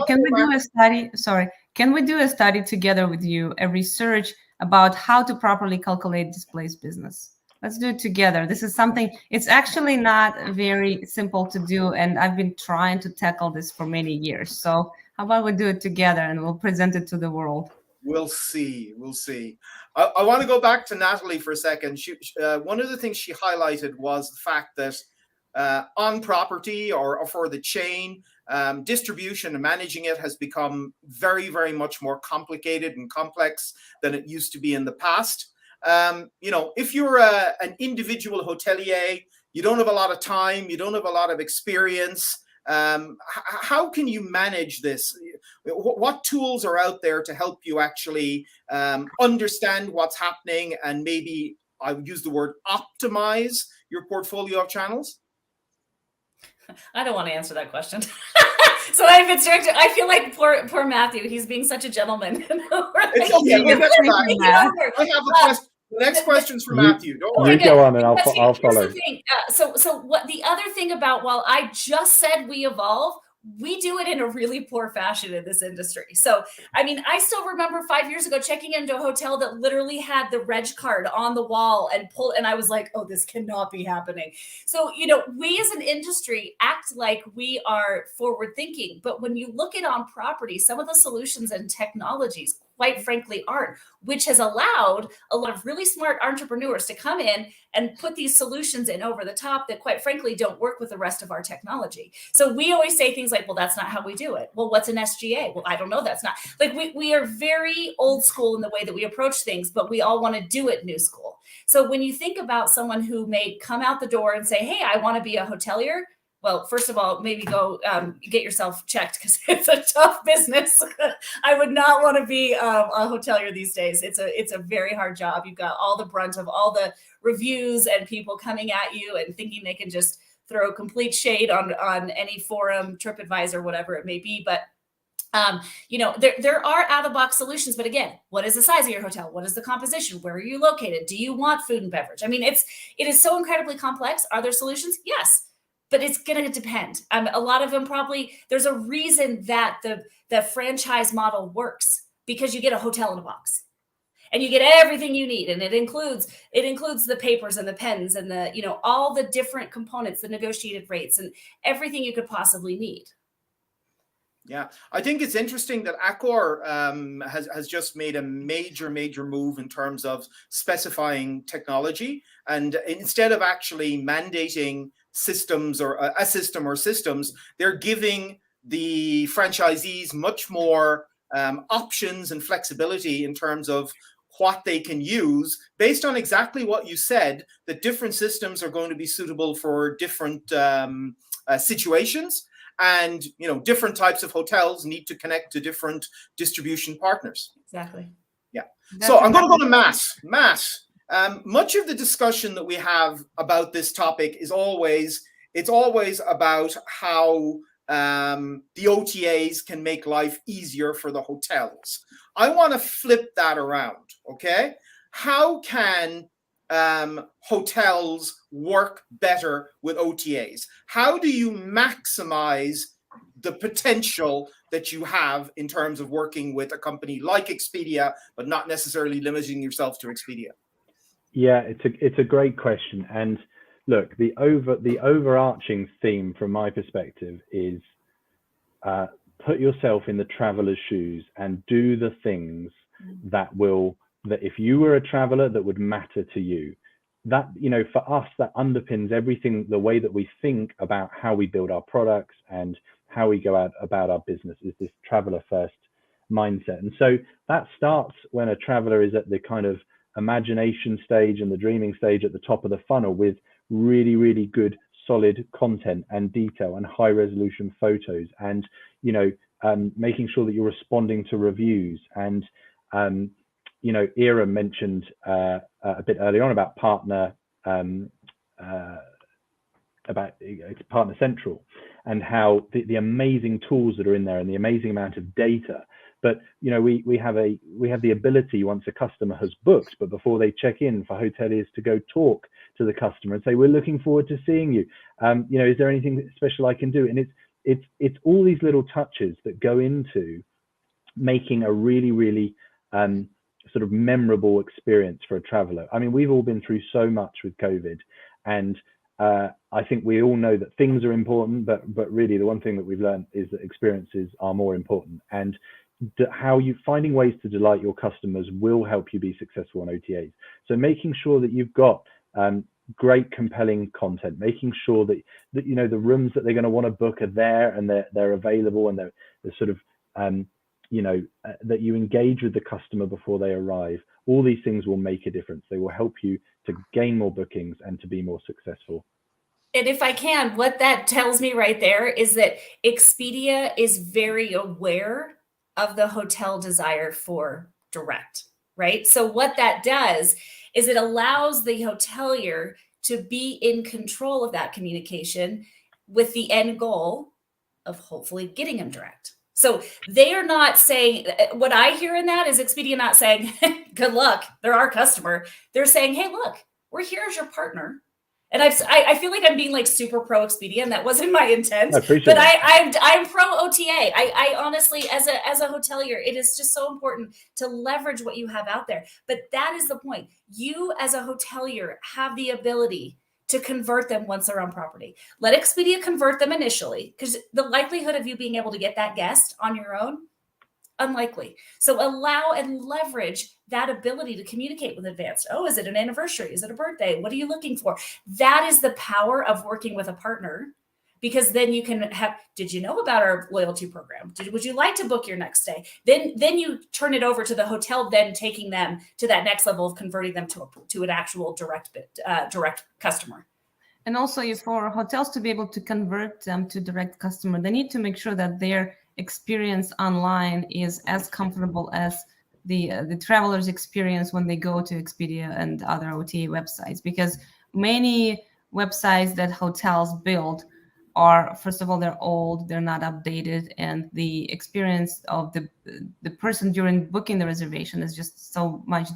can we do a study? Sorry, can we do a study together with you, a research about how to properly calculate displaced business? Let's do it together. This is something, it's actually not very simple to do, and I've been trying to tackle this for many years. So how about we do it together and we'll present it to the world? We'll see. We'll see. I want to go back to Natalie for a second. One of the things she highlighted was the fact that on property or for the chain, distribution and managing it has become very, very much more complicated and complex than it used to be in the past. You know, if you're an individual hotelier, you don't have a lot of time, you don't have a lot of experience. How can you manage this? What tools are out there to help you actually understand what's happening and maybe, I would use the word, optimize your portfolio of channels? I don't want to answer that question. So I've been strict. I feel like poor Matthew. He's being such a gentleman. It's okay. We'll get to that. I have a question. The next question's for Matthew. Don't worry. You go on and I'll follow. The thing. So what the other thing about, while I just said we evolve, we do it in a really poor fashion in this industry. So, I mean, I still remember 5 years ago checking into a hotel that literally had the reg card on the wall and I was like, oh, this cannot be happening. So, you know, we as an industry act like we are forward thinking, but when you look at on property, some of the solutions and technologies, quite frankly, aren't, which has allowed a lot of really smart entrepreneurs to come in and put these solutions in over the top that, quite frankly, don't work with the rest of our technology. So we always say things like, well, that's not how we do it. Well, what's an SGA? Well, I don't know. That's not, like, we are very old school in the way that we approach things, but we all want to do it new school. So when you think about someone who may come out the door and say, hey, I want to be a hotelier. Well, first of all, maybe go get yourself checked, because it's a tough business. I would not want to be a hotelier these days. It's a very hard job. You've got all the brunt of all the reviews and people coming at you and thinking they can just throw complete shade on any forum, TripAdvisor, whatever it may be. But you know, there are out-of-box solutions, but again, what is the size of your hotel? What is the composition? Where are you located? Do you want food and beverage? I mean, it is so incredibly complex. Are there solutions? Yes. But it's going to depend. A lot of them probably, there's a reason that the franchise model works, because you get a hotel in a box and you get everything you need. And it includes the papers and the pens and the, you know, all the different components, the negotiated rates and everything you could possibly need. Yeah, I think it's interesting that Accor has just made a major move in terms of specifying technology, and instead of actually mandating systems or a system or systems, they're giving the franchisees much more options and flexibility in terms of what they can use, based on exactly what you said, that different systems are going to be suitable for different situations. And, you know, different types of hotels need to connect to different distribution partners. Exactly. Yeah. So I'm going to go to Matt. Much of the discussion that we have about this topic is always about how the OTAs can make life easier for the hotels. I want to flip that around. Okay. How can hotels work better with OTAs? How do you maximize the potential that you have in terms of working with a company like Expedia, but not necessarily limiting yourself to Expedia? Yeah, it's a great question. And look, the overarching theme from my perspective is put yourself in the traveler's shoes and do the things that if you were a traveler, that would matter to you. That, you know, for us, that underpins everything, the way that we think about how we build our products and how we go about our business, is this traveler first mindset. And so that starts when a traveler is at the kind of imagination stage and the dreaming stage at the top of the funnel, with really good solid content and detail and high resolution photos, and, you know, making sure that you're responding to reviews. And you know, Ira mentioned a bit earlier on about partner Partner Central and how the amazing tools that are in there and the amazing amount of data. But we have the ability, once a customer has booked, but before they check in, for hoteliers to go talk to the customer and say, we're looking forward to seeing you. Is there anything special I can do? And it's all these little touches that go into making a really, really sort of memorable experience for a traveler. I mean, we've all been through so much with COVID, and I think we all know that things are important, but really the one thing that we've learned is that experiences are more important. And how you finding ways to delight your customers will help you be successful on OTAs. So making sure that you've got great, compelling content, making sure that the rooms that they're going to want to book are there and they're available, and they're sort of that you engage with the customer before they arrive. All these things will make a difference. They will help you to gain more bookings and to be more successful. And if I can, what that tells me right there is that Expedia is very aware of the hotel desire for direct, right? So what that does is it allows the hotelier to be in control of that communication with the end goal of hopefully getting them direct. So they are not saying, what I hear in that is Expedia not saying, good luck, they're our customer. They're saying, hey, look, we're here as your partner. And I feel like I'm being like super pro Expedia, and that wasn't my intent. But I'm pro OTA. I honestly, as a hotelier, it is just so important to leverage what you have out there. But that is the point. You as a hotelier have the ability to convert them once they're on property. Let Expedia convert them initially, because the likelihood of you being able to get that guest on your own, unlikely. So allow and leverage that ability to communicate with advanced. Oh, is it an anniversary? Is it a birthday? What are you looking for? That is the power of working with a partner, because then you can have, did you know about our loyalty program? Would you like to book your next stay? Then you turn it over to the hotel, then taking them to that next level of converting them to an actual direct customer. And also, for hotels to be able to convert them to direct customer, they need to make sure that their experience online is as comfortable as the traveler's experience when they go to Expedia and other OTA websites, because many websites that hotels build are, first of all, they're old, they're not updated, and the experience of the person during booking the reservation is just so much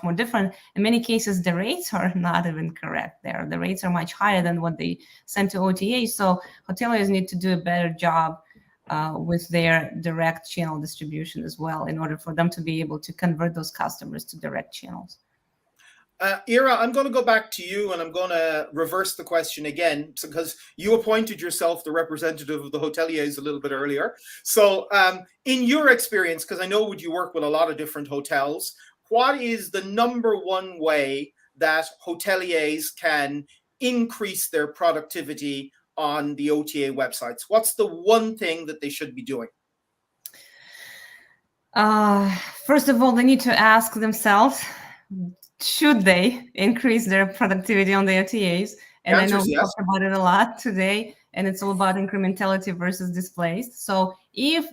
more different. In many cases, the rates are not even correct there. The rates are much higher than what they send to OTA. So hoteliers need to do a better job with their direct channel distribution as well, in order for them to be able to convert those customers to direct channels. Ira, I'm going to go back to you, and I'm going to reverse the question again, because you appointed yourself the representative of the hoteliers a little bit earlier. So in your experience, because I know you work with a lot of different hotels, what is the number one way that hoteliers can increase their productivity on the OTA websites? What's the one thing that they should be doing? First of all, they need to ask themselves, should they increase their productivity on the OTAs? And I know we talked about it a lot today, and it's all about incrementality versus displaced. So if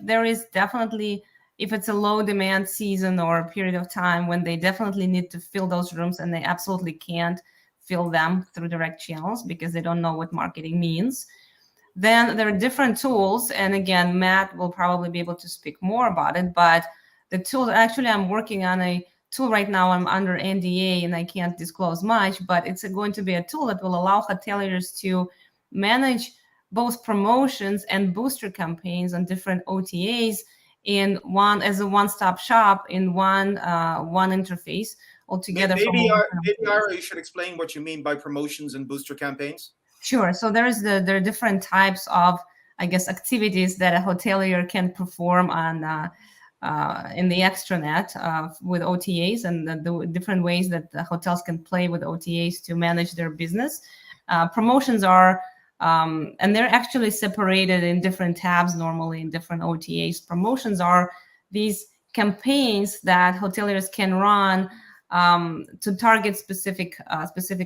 it's a low demand season or a period of time when they definitely need to fill those rooms and they absolutely can't fill them through direct channels because they don't know what marketing means, then there are different tools. And again, Matt will probably be able to speak more about it, but the tools, actually I'm working on a tool right now. I'm under NDA and I can't disclose much, but it's going to be a tool that will allow hoteliers to manage both promotions and booster campaigns on different OTAs in one, as a one-stop shop in one interface altogether. Maybe Ira, you should explain what you mean by promotions and booster campaigns. Sure. So there are different types of, I guess, activities that a hotelier can perform on in the extranet with OTAs, and the different ways that the hotels can play with OTAs to manage their business. Promotions are, and they're actually separated in different tabs normally in different OTAs. Promotions are these campaigns that hoteliers can run to target specific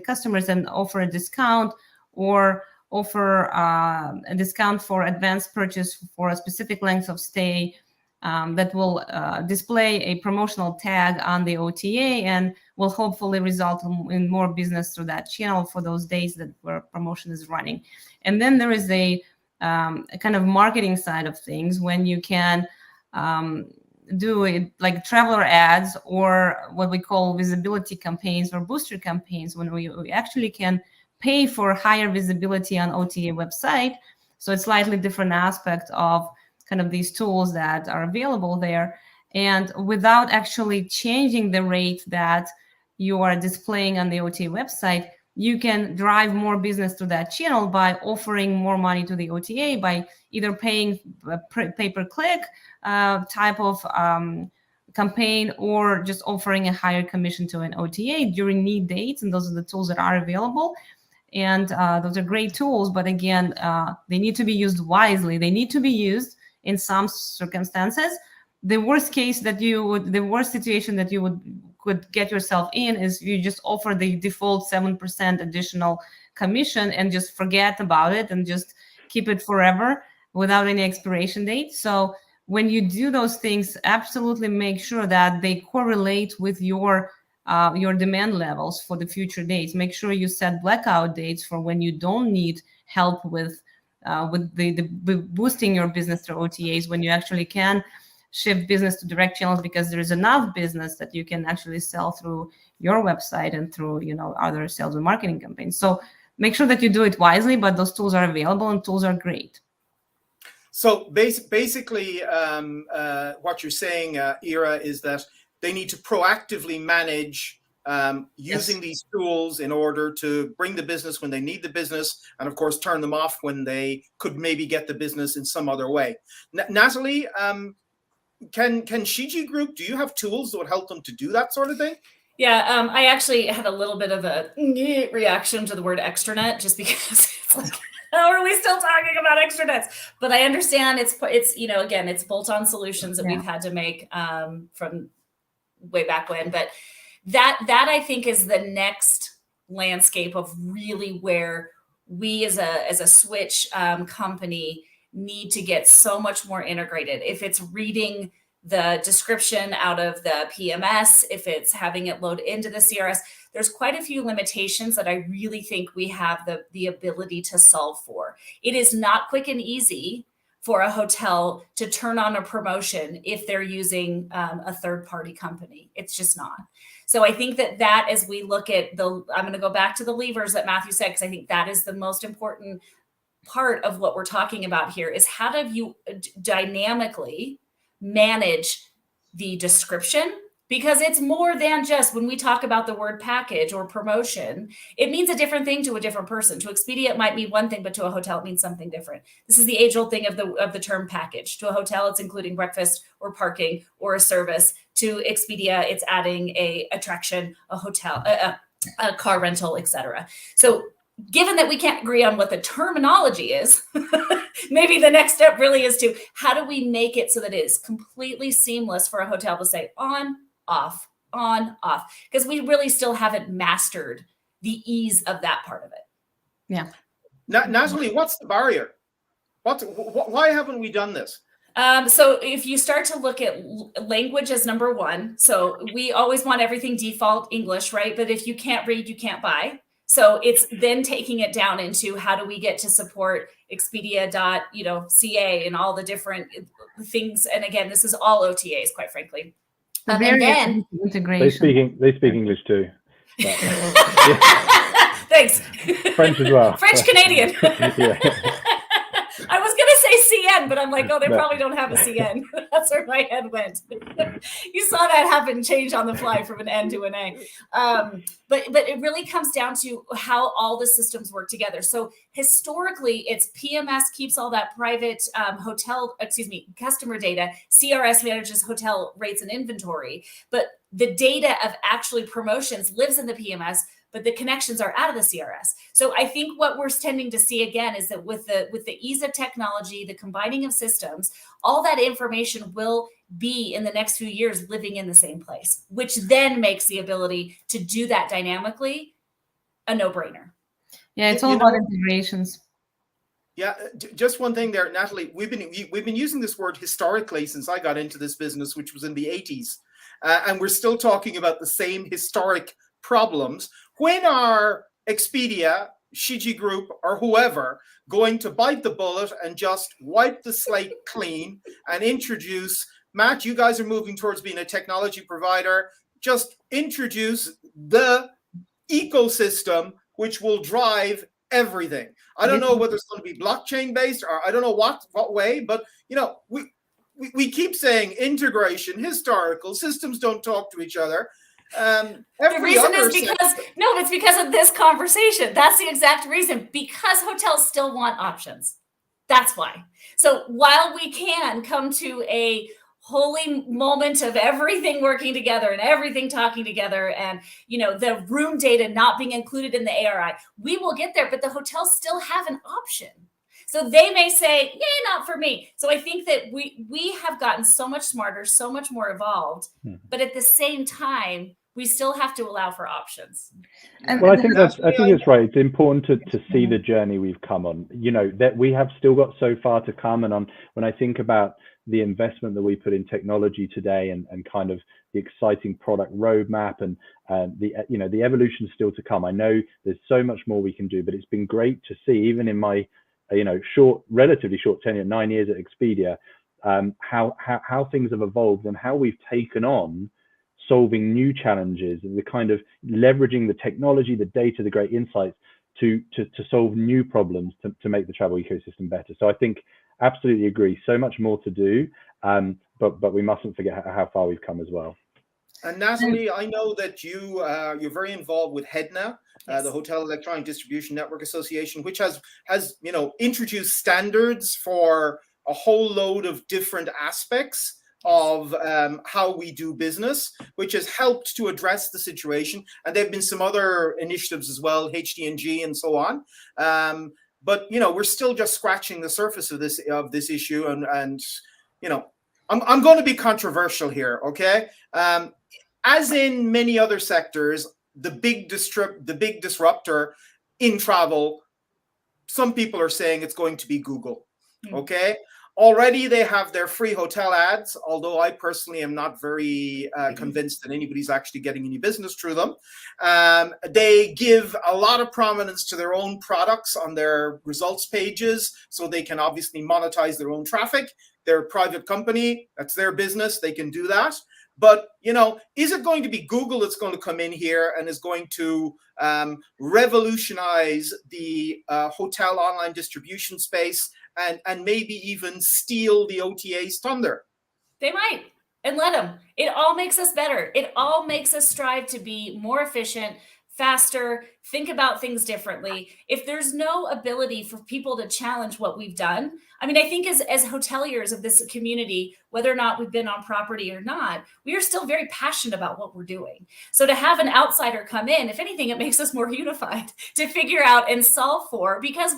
customers and offer a discount, or offer a discount for advanced purchase for a specific length of stay, that will display a promotional tag on the OTA and will hopefully result in more business through that channel for those days that where promotion is running. And then there is a kind of marketing side of things when you can do it like traveler ads or what we call visibility campaigns or booster campaigns, when we actually can pay for higher visibility on OTA website. So it's slightly different aspect of kind of these tools that are available there, and without actually changing the rate that you are displaying on the OTA website, you can drive more business to that channel by offering more money to the OTA by either paying pay-per-click type of campaign or just offering a higher commission to an OTA during need dates. And those are the tools that are available. And those are great tools, but again, they need to be used wisely. They need to be used in some circumstances. The worst situation that you could get yourself in is you just offer the default 7% additional commission and just forget about it and just keep it forever without any expiration date. So when you do those things, absolutely make sure that they correlate with your demand levels for the future dates. Make sure you set blackout dates for when you don't need help with the boosting your business through OTAs, when you actually can shift business to direct channels because there is enough business that you can actually sell through your website and through other sales and marketing campaigns. So make sure that you do it wisely, but those tools are available and tools are great. So basically, what you're saying, Ira, is that they need to proactively manage using these tools in order to bring the business when they need the business, and of course turn them off when they could maybe get the business in some other way. Natalie, can Shiji Group, do you have tools that would help them to do that sort of thing? Yeah, I actually had a little bit of a reaction to the word extranet, just because it's like, how are we still talking about extranets? But I understand it's again, it's bolt-on solutions that we've had to make from way back when. But that I think is the next landscape of really where we as a switch company need to get so much more integrated. If it's reading the description out of the PMS, if it's having it load into the CRS, there's quite a few limitations that I really think we have the ability to solve for. It is not quick and easy for a hotel to turn on a promotion if they're using a third-party company. It's just not. So I think that as we look at I'm going to go back to the levers that Matthew said, because I think that is the most important part of what we're talking about here, is how do you dynamically manage the description? Because it's more than just, when we talk about the word package or promotion, it means a different thing to a different person. To Expedia, it might mean one thing, but to a hotel, it means something different. This is the age-old thing of the term package. To a hotel, it's including breakfast or parking or a service. To Expedia, it's adding a attraction, a hotel, a car rental, etc. So given that we can't agree on what the terminology is, maybe the next step really is to, how do we make it so that it is completely seamless for a hotel to say on, off, on, off? Because we really still haven't mastered the ease of that part of it. Yeah. Natalie, what's the barrier? Why haven't we done this? So if you start to look at language as number one, so we always want everything default English, right? But if you can't read, you can't buy. So it's then taking it down into, how do we get to support Expedia.ca and all the different things. And again, this is all OTAs, quite frankly. And then integration. They speak English too. But, thanks. French as well. French Canadian. Yeah. I was gonna say CN, but I'm like, oh, they probably don't have a CN. That's where my head went. You saw that happen, change on the fly from an N to an A. But it really comes down to how all the systems work together. So historically, it's PMS keeps all that private customer data. CRS manages hotel rates and inventory, but the data of actually promotions lives in the PMS, but the connections are out of the CRS. So I think what we're tending to see again is that with the ease of technology, the combining of systems, all that information will be in the next few years living in the same place, which then makes the ability to do that dynamically a no-brainer. Yeah, it's all about integrations. Yeah, just one thing there, Natalie. We've been using this word historically since I got into this business, which was in the 80s, and we're still talking about the same historic problems. When are Expedia, Shiji Group, or whoever going to bite the bullet and just wipe the slate clean and introduce? Matt, you guys are moving towards being a technology provider. Just introduce the ecosystem which will drive everything. I don't know whether it's going to be blockchain based or I don't know what way, but we keep saying integration, historical systems don't talk to each other. The reason is because it's because of this conversation. That's the exact reason, because hotels still want options. That's why. So while we can come to a holy moment of everything working together and everything talking together and the room data not being included in the ARI, we will get there, but the hotels still have an option. So they may say, "Yay, not for me." So I think that we have gotten so much smarter, so much more evolved, but at the same time, we still have to allow for options. Well, I think it's right. It's important to see the journey we've come on. That we have still got so far to come. And when I think about the investment that we put in technology today and kind of the exciting product roadmap and the evolution still to come. I know there's so much more we can do, but it's been great to see, even in my relatively short tenure, 9 years at Expedia, how things have evolved and how we've taken on solving new challenges and the kind of leveraging the technology, the data, the great insights to solve new problems to make the travel ecosystem better. So I think absolutely agree. So much more to do, but we mustn't forget how far we've come as well. And Natalie, I know that you're very involved with HEDNA, Yes. the Hotel Electronic Distribution Network Association, which has introduced standards for a whole load of different aspects of how we do business, which has helped to address the situation. And there have been some other initiatives as well, HDNG and so on. But we're still just scratching the surface of this issue, and I'm going to be controversial here, okay? As in many other sectors, the big disruptor in travel, some people are saying it's going to be Google, okay? Already they have their free hotel ads, although I personally am not very convinced that anybody's actually getting any business through them. They give a lot of prominence to their own products on their results pages, so they can obviously monetize their own traffic. They're a private company, that's their business, they can do that. But, is it going to be Google that's going to come in here and is going to revolutionize the hotel online distribution space and maybe even steal the OTA's thunder? They might, and let them. It all makes us better. It all makes us strive to be more efficient, faster, think about things differently. If there's no ability for people to challenge what we've done, I think as hoteliers of this community, whether or not we've been on property or not, we are still very passionate about what we're doing. So to have an outsider come in, if anything, it makes us more unified to figure out and solve for, because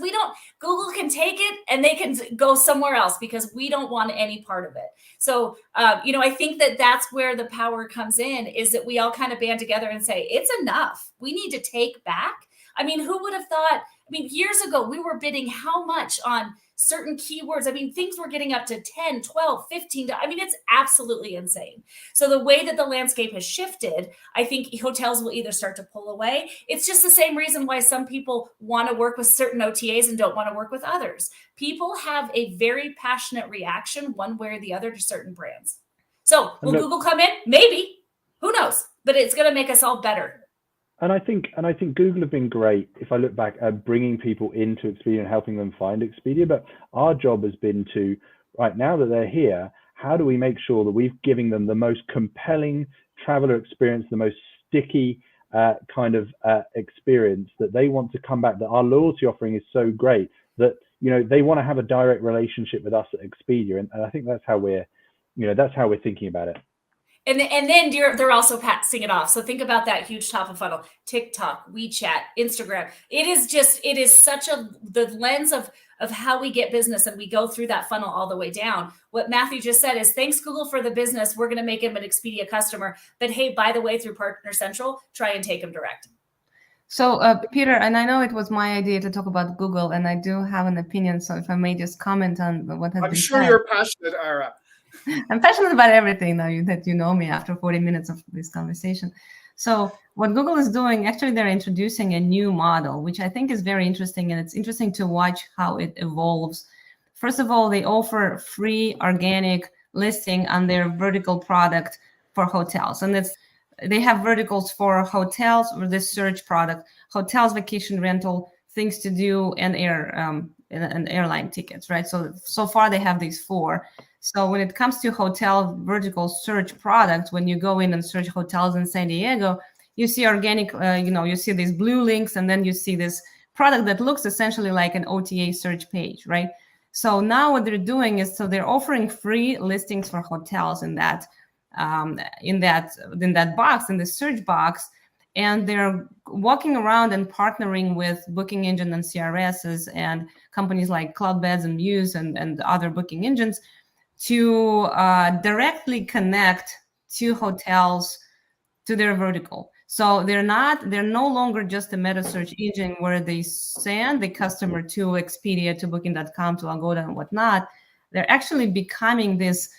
Google can take it and they can go somewhere else because we don't want any part of it. So, I think that's where the power comes in, is that we all kind of band together and say, it's enough. We need to take back. Who would have thought, years ago, we were bidding how much on certain keywords. Things were getting up to 10, 12, 15. It's absolutely insane. So the way that the landscape has shifted, I think hotels will either start to pull away. It's just the same reason why some people want to work with certain OTAs and don't want to work with others. People have a very passionate reaction one way or the other to certain brands. So will Google come in? Maybe. Who knows? But it's going to make us all better. And I think Google have been great, if I look back, at bringing people into Expedia and helping them find Expedia. But our job has been to, right now that they're here, how do we make sure that we're giving them the most compelling traveler experience, the most sticky experience that they want to come back, that our loyalty offering is so great that, they want to have a direct relationship with us at Expedia. And I think that's how we're thinking about it. And then they're also passing it off. So think about that huge top of funnel: TikTok, WeChat, Instagram. It is such the lens of how we get business, and we go through that funnel all the way down. What Matthew just said is, thanks Google for the business. We're going to make him an Expedia customer. But hey, by the way, through Partner Central, try and take him direct. So, Peter, and I know it was my idea to talk about Google, and I do have an opinion. So, if I may just comment on what has I'm been sure said. you're passionate, Ira. I'm passionate about everything now that you know me after 40 minutes of this conversation. So what Google is doing, actually, they're introducing a new model, which I think is very interesting, and it's interesting to watch how it evolves. First of all, they offer free organic listing on their vertical product for hotels, and they have verticals for hotels with this search product, hotels, vacation rental, things to do, and airline tickets, right? So far they have these four. So when it comes to hotel vertical search products, when you go in and search hotels in San Diego, you see organic, you see these blue links, and then you see this product that looks essentially like an OTA search page, right? So now what they're doing is, so they're offering free listings for hotels in that box, in the search box, and they're walking around and partnering with booking engine and CRSs and companies like Cloudbeds and Muse and other booking engines to directly connect to hotels to their vertical. So they're no longer just a meta search engine where they send the customer to Expedia, to Booking.com, to Agoda and whatnot. They're actually becoming this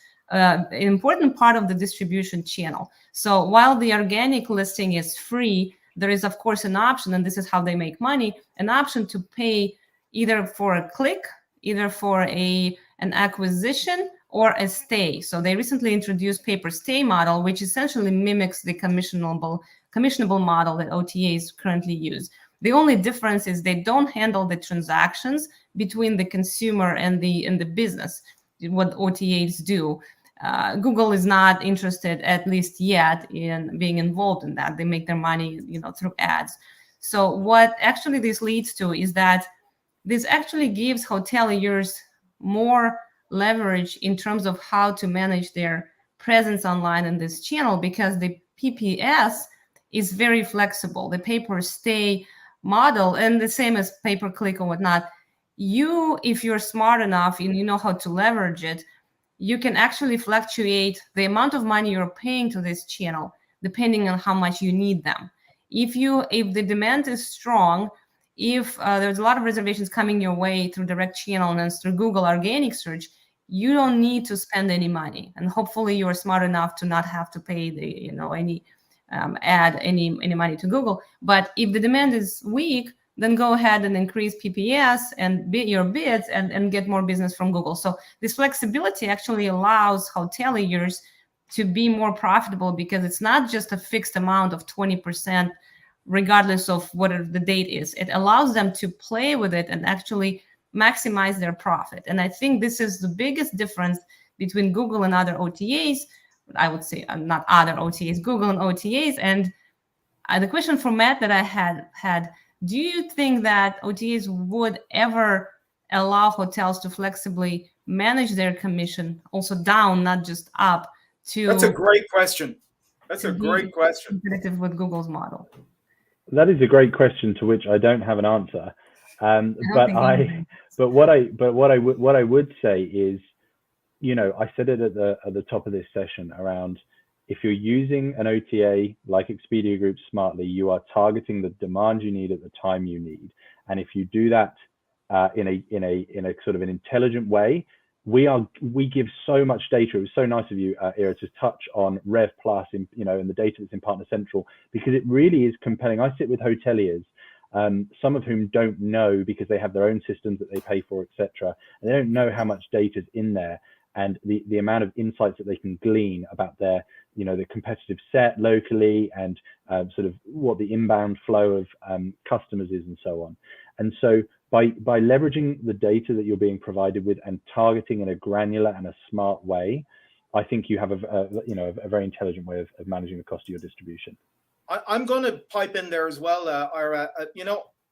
important part of the distribution channel. So while the organic listing is free, there is, of course, an option, and this is how they make money, an option to pay either for a click, either for an acquisition, or a stay. So they recently introduced pay-per-stay model, which essentially mimics the commissionable model that OTAs currently use. The only difference is they don't handle the transactions between the consumer and the business, what OTAs do. Google is not interested, at least yet, in being involved in that. They make their money, through ads. So what actually this leads to is that this actually gives hoteliers more leverage in terms of how to manage their presence online in this channel, because the PPS is very flexible. The pay-per-stay model, and the same as pay-per-click or whatnot, if you're smart enough and you know how to leverage it, you can actually fluctuate the amount of money you're paying to this channel depending on how much you need them. If the demand is strong, if there's a lot of reservations coming your way through direct channel and through Google organic search, you don't need to spend any money, and hopefully you're smart enough to not have to pay any money to Google. But if the demand is weak, then go ahead and increase PPS and bid your bids and get more business from Google. So this flexibility actually allows hoteliers to be more profitable, because it's not just a fixed amount of 20%, regardless of what the date is. It allows them to play with it and actually maximize their profit. And I think this is the biggest difference between Google and other OTAs. I would say not other OTAs, Google and OTAs. And the question for Matt that I had, do you think that OTAs would ever allow hotels to flexibly manage their commission, also down, not just up, to... That's a great question. That's a great question. Competitive with Google's model? That is a great question to which I don't have an answer. But what I would say is, I said it at the top of this session around, if you're using an OTA like Expedia Group smartly, you are targeting the demand you need at the time you need. And if you do that in a sort of an intelligent way, we give so much data. It was so nice of you, Ira, to touch on Rev Plus and the data that's in Partner Central, because it really is compelling. I sit with hoteliers, some of whom don't know, because they have their own systems that they pay for, etc. And they don't know how much data is in there, and the amount of insights that they can glean about their the competitive set locally, and sort of what the inbound flow of customers is, and so on. And so by leveraging the data that you're being provided with and targeting in a granular and a smart way, I think you have a very intelligent way of managing the cost of your distribution. I'm going to pipe in there as well, Ira.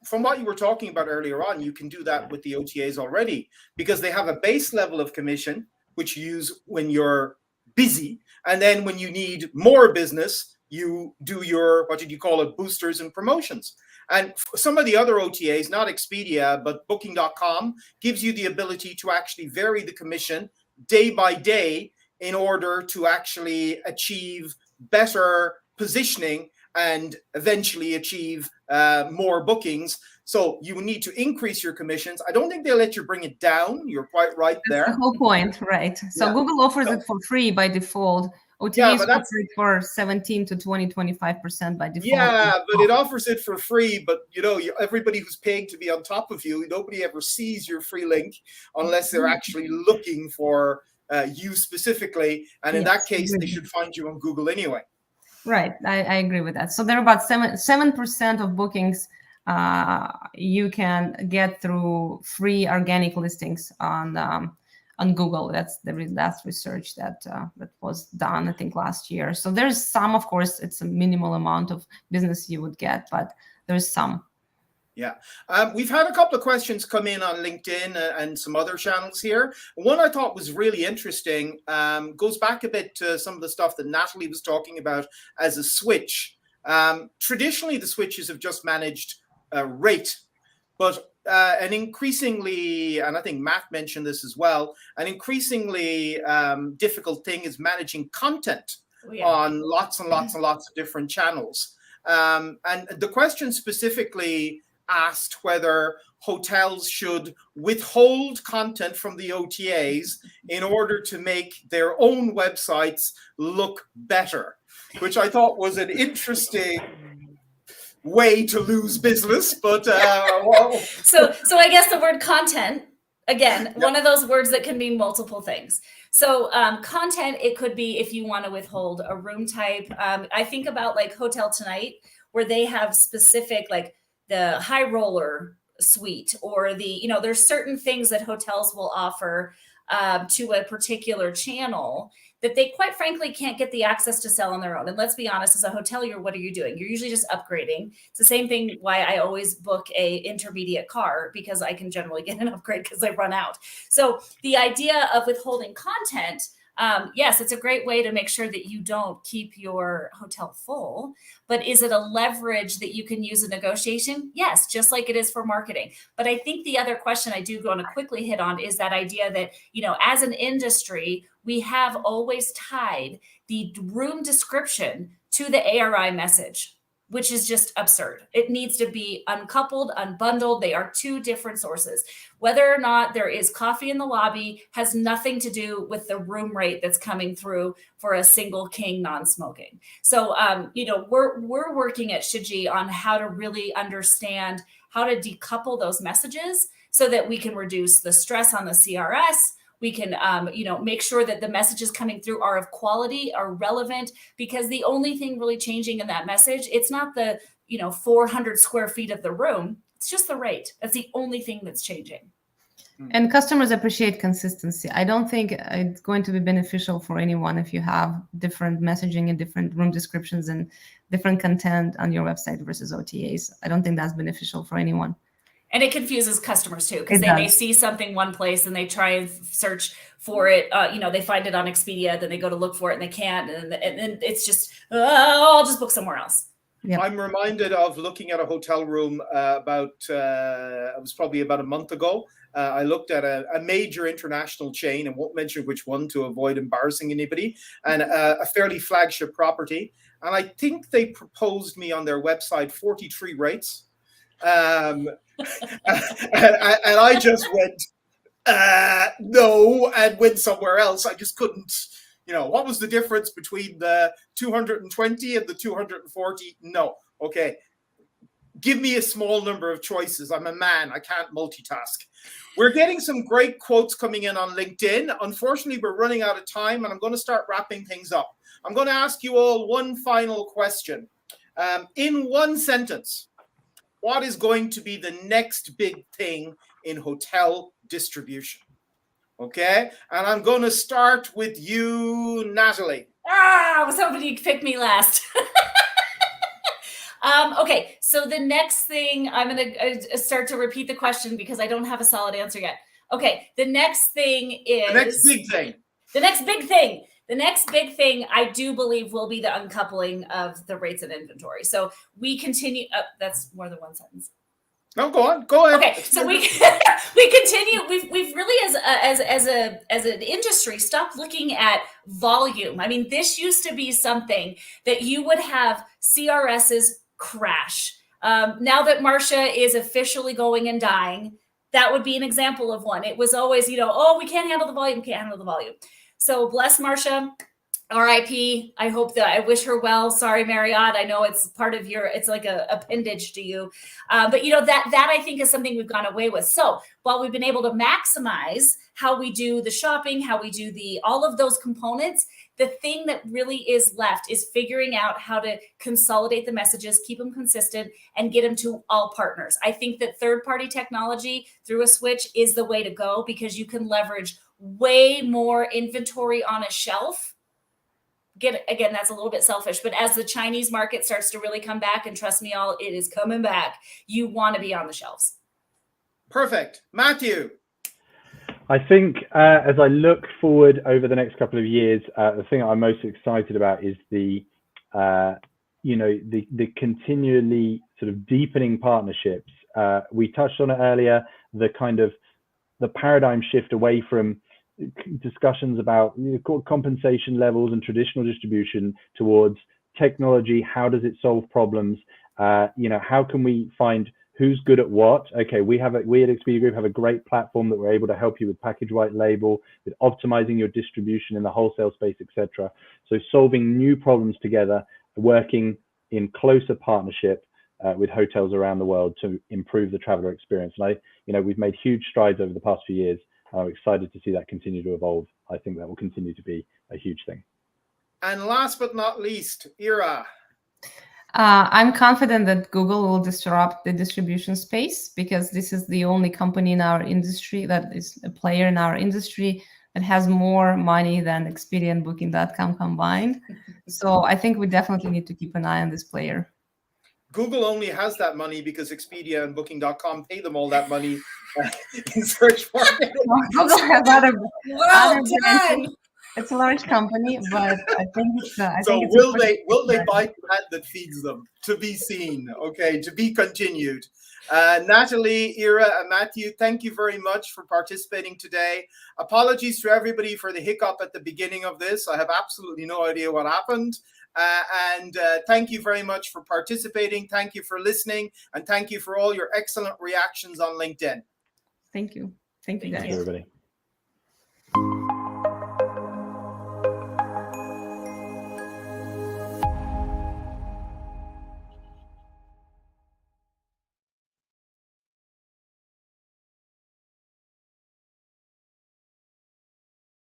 From what you were talking about earlier on, you can do that with the OTAs already, because they have a base level of commission, which you use when you're busy. And then when you need more business, you do your, what did you call it, boosters and promotions. And some of the other OTAs, not Expedia, but Booking.com, gives you the ability to actually vary the commission day by day in order to actually achieve better positioning and eventually achieve more bookings. So you need to increase your commissions. I don't think they'll let you bring it down. You're quite right there. That's the whole point, right? So Yeah. Google offers it for free by default. Yeah, OTAs but that's- offer it for 17 to 25% by default. Yeah, but it offers it for free. But everybody who's paying to be on top of you, nobody ever sees your free link unless they're actually looking for you specifically. And in that case, they should find you on Google anyway. Right, I agree with that. So there are about 7% of bookings you can get through free organic listings on Google. That's the last research that was done, I think, last year. So there's some, of course, it's a minimal amount of business you would get, but there's some. Yeah. We've had a couple of questions come in on LinkedIn and some other channels here. One I thought was really interesting, goes back a bit to some of the stuff that Natalie was talking about as a switch. Traditionally, the switches have just managed rate, but an increasingly, and I think Matt mentioned this as well, an increasingly difficult thing is managing content on lots and lots and lots of different channels. And the question specifically asked whether hotels should withhold content from the OTAs in order to make their own websites look better, which I thought was an interesting way to lose business. But well. So I guess the word content, again, one of those words that can mean multiple things. So content, it could be if you want to withhold a room type. I think about like Hotel Tonight, where they have specific, like the high roller suite, or the, there's certain things that hotels will offer to a particular channel that they quite frankly can't get the access to sell on their own. And let's be honest, as a hotelier, what are you doing? You're usually just upgrading. It's the same thing why I always book a intermediate car, because I can generally get an upgrade because I run out. So the idea of withholding content, yes, it's a great way to make sure that you don't keep your hotel full, but is it a leverage that you can use in negotiation? Yes, just like it is for marketing. But I think the other question I do want to quickly hit on is that idea that, as an industry, we have always tied the room description to the ARI message, which is just absurd. It needs to be uncoupled, unbundled. They are two different sources. Whether or not there is coffee in the lobby has nothing to do with the room rate that's coming through for a single king non-smoking. So, we're working at Shiji on how to really understand how to decouple those messages so that we can reduce the stress on the CRS. We can, make sure that the messages coming through are of quality, are relevant, because the only thing really changing in that message, it's not the, 400 square feet of the room. It's just the rate. That's the only thing that's changing. And customers appreciate consistency. I don't think it's going to be beneficial for anyone if you have different messaging and different room descriptions and different content on your website versus OTAs. I don't think that's beneficial for anyone. And it confuses customers too, because they may see something one place and they try and search for it. They find it on Expedia, then they go to look for it and they can't. And then it's just, I'll just book somewhere else. Yep. I'm reminded of looking at a hotel room it was probably about a month ago. I looked at a major international chain, and won't mention which one to avoid embarrassing anybody, and a fairly flagship property. And I think they proposed me on their website 43 rates. And I just went, no, and went somewhere else. I just couldn't, what was the difference between the 220 and the 240? No. Okay. Give me a small number of choices. I'm a man. I can't multitask. We're getting some great quotes coming in on LinkedIn. Unfortunately, we're running out of time, and I'm going to start wrapping things up. I'm going to ask you all one final question. In one sentence, what is going to be the next big thing in hotel distribution? Okay, and I'm going to start with you, Natalie. I was hoping you'd pick me last. Okay, so the next thing, I'm going to start to repeat the question because I don't have a solid answer yet. Okay, the next thing is... The next big thing. The next big thing. The next big thing I do believe will be the uncoupling of the rates and inventory. So we continue... that's more than one sentence. No, go on. Go ahead. Okay, so we continue. We've really, as an industry, stop looking at volume. I mean, this used to be something that you would have CRSs crash. Now that Marcia is officially going and dying, that would be an example of one. It was always, oh, we can't handle the volume, can't handle the volume. So bless Marcia. RIP. I hope that I wish her well. Sorry, Marriott. I know it's part of it's like a appendage to you. But that I think is something we've gone away with. So while we've been able to maximize how we do the shopping, how we do all of those components, the thing that really is left is figuring out how to consolidate the messages, keep them consistent, and get them to all partners. I think that third-party technology through a switch is the way to go because you can leverage way more inventory on a shelf. Again, that's a little bit selfish, but as the Chinese market starts to really come back, and trust me all, it is coming back, you want to be on the shelves. Perfect. Matthew. I think as I look forward over the next couple of years, the thing I'm most excited about is the continually sort of deepening partnerships. We touched on it earlier, the paradigm shift away from discussions about compensation levels and traditional distribution towards technology. How does it solve problems? How can we find who's good at what? Okay, we at Expedia Group have a great platform that we're able to help you with package white label, with optimizing your distribution in the wholesale space, etc. So solving new problems together, working in closer partnership with hotels around the world to improve the traveler experience. And we've made huge strides over the past few years. I'm excited to see that continue to evolve. I think that will continue to be a huge thing. And last but not least, Ira. I'm confident that Google will disrupt the distribution space because this is the only company in our industry that is a player in our industry that has more money than Expedia and Booking.com combined. So I think we definitely need to keep an eye on this player. Google only has that money because Expedia and Booking.com pay them all that money in search marketing. Google has other done. It's a large company, but I think it's. Will they bite the hand that feeds them? To be seen. Okay, to be continued. Natalie, Ira, and Matthew, thank you very much for participating today. Apologies to everybody for the hiccup at the beginning of this. I have absolutely no idea what happened. And thank you very much for participating. Thank you for listening. And thank you for all your excellent reactions on LinkedIn. Thank you. Thank you, guys. Thank you, everybody.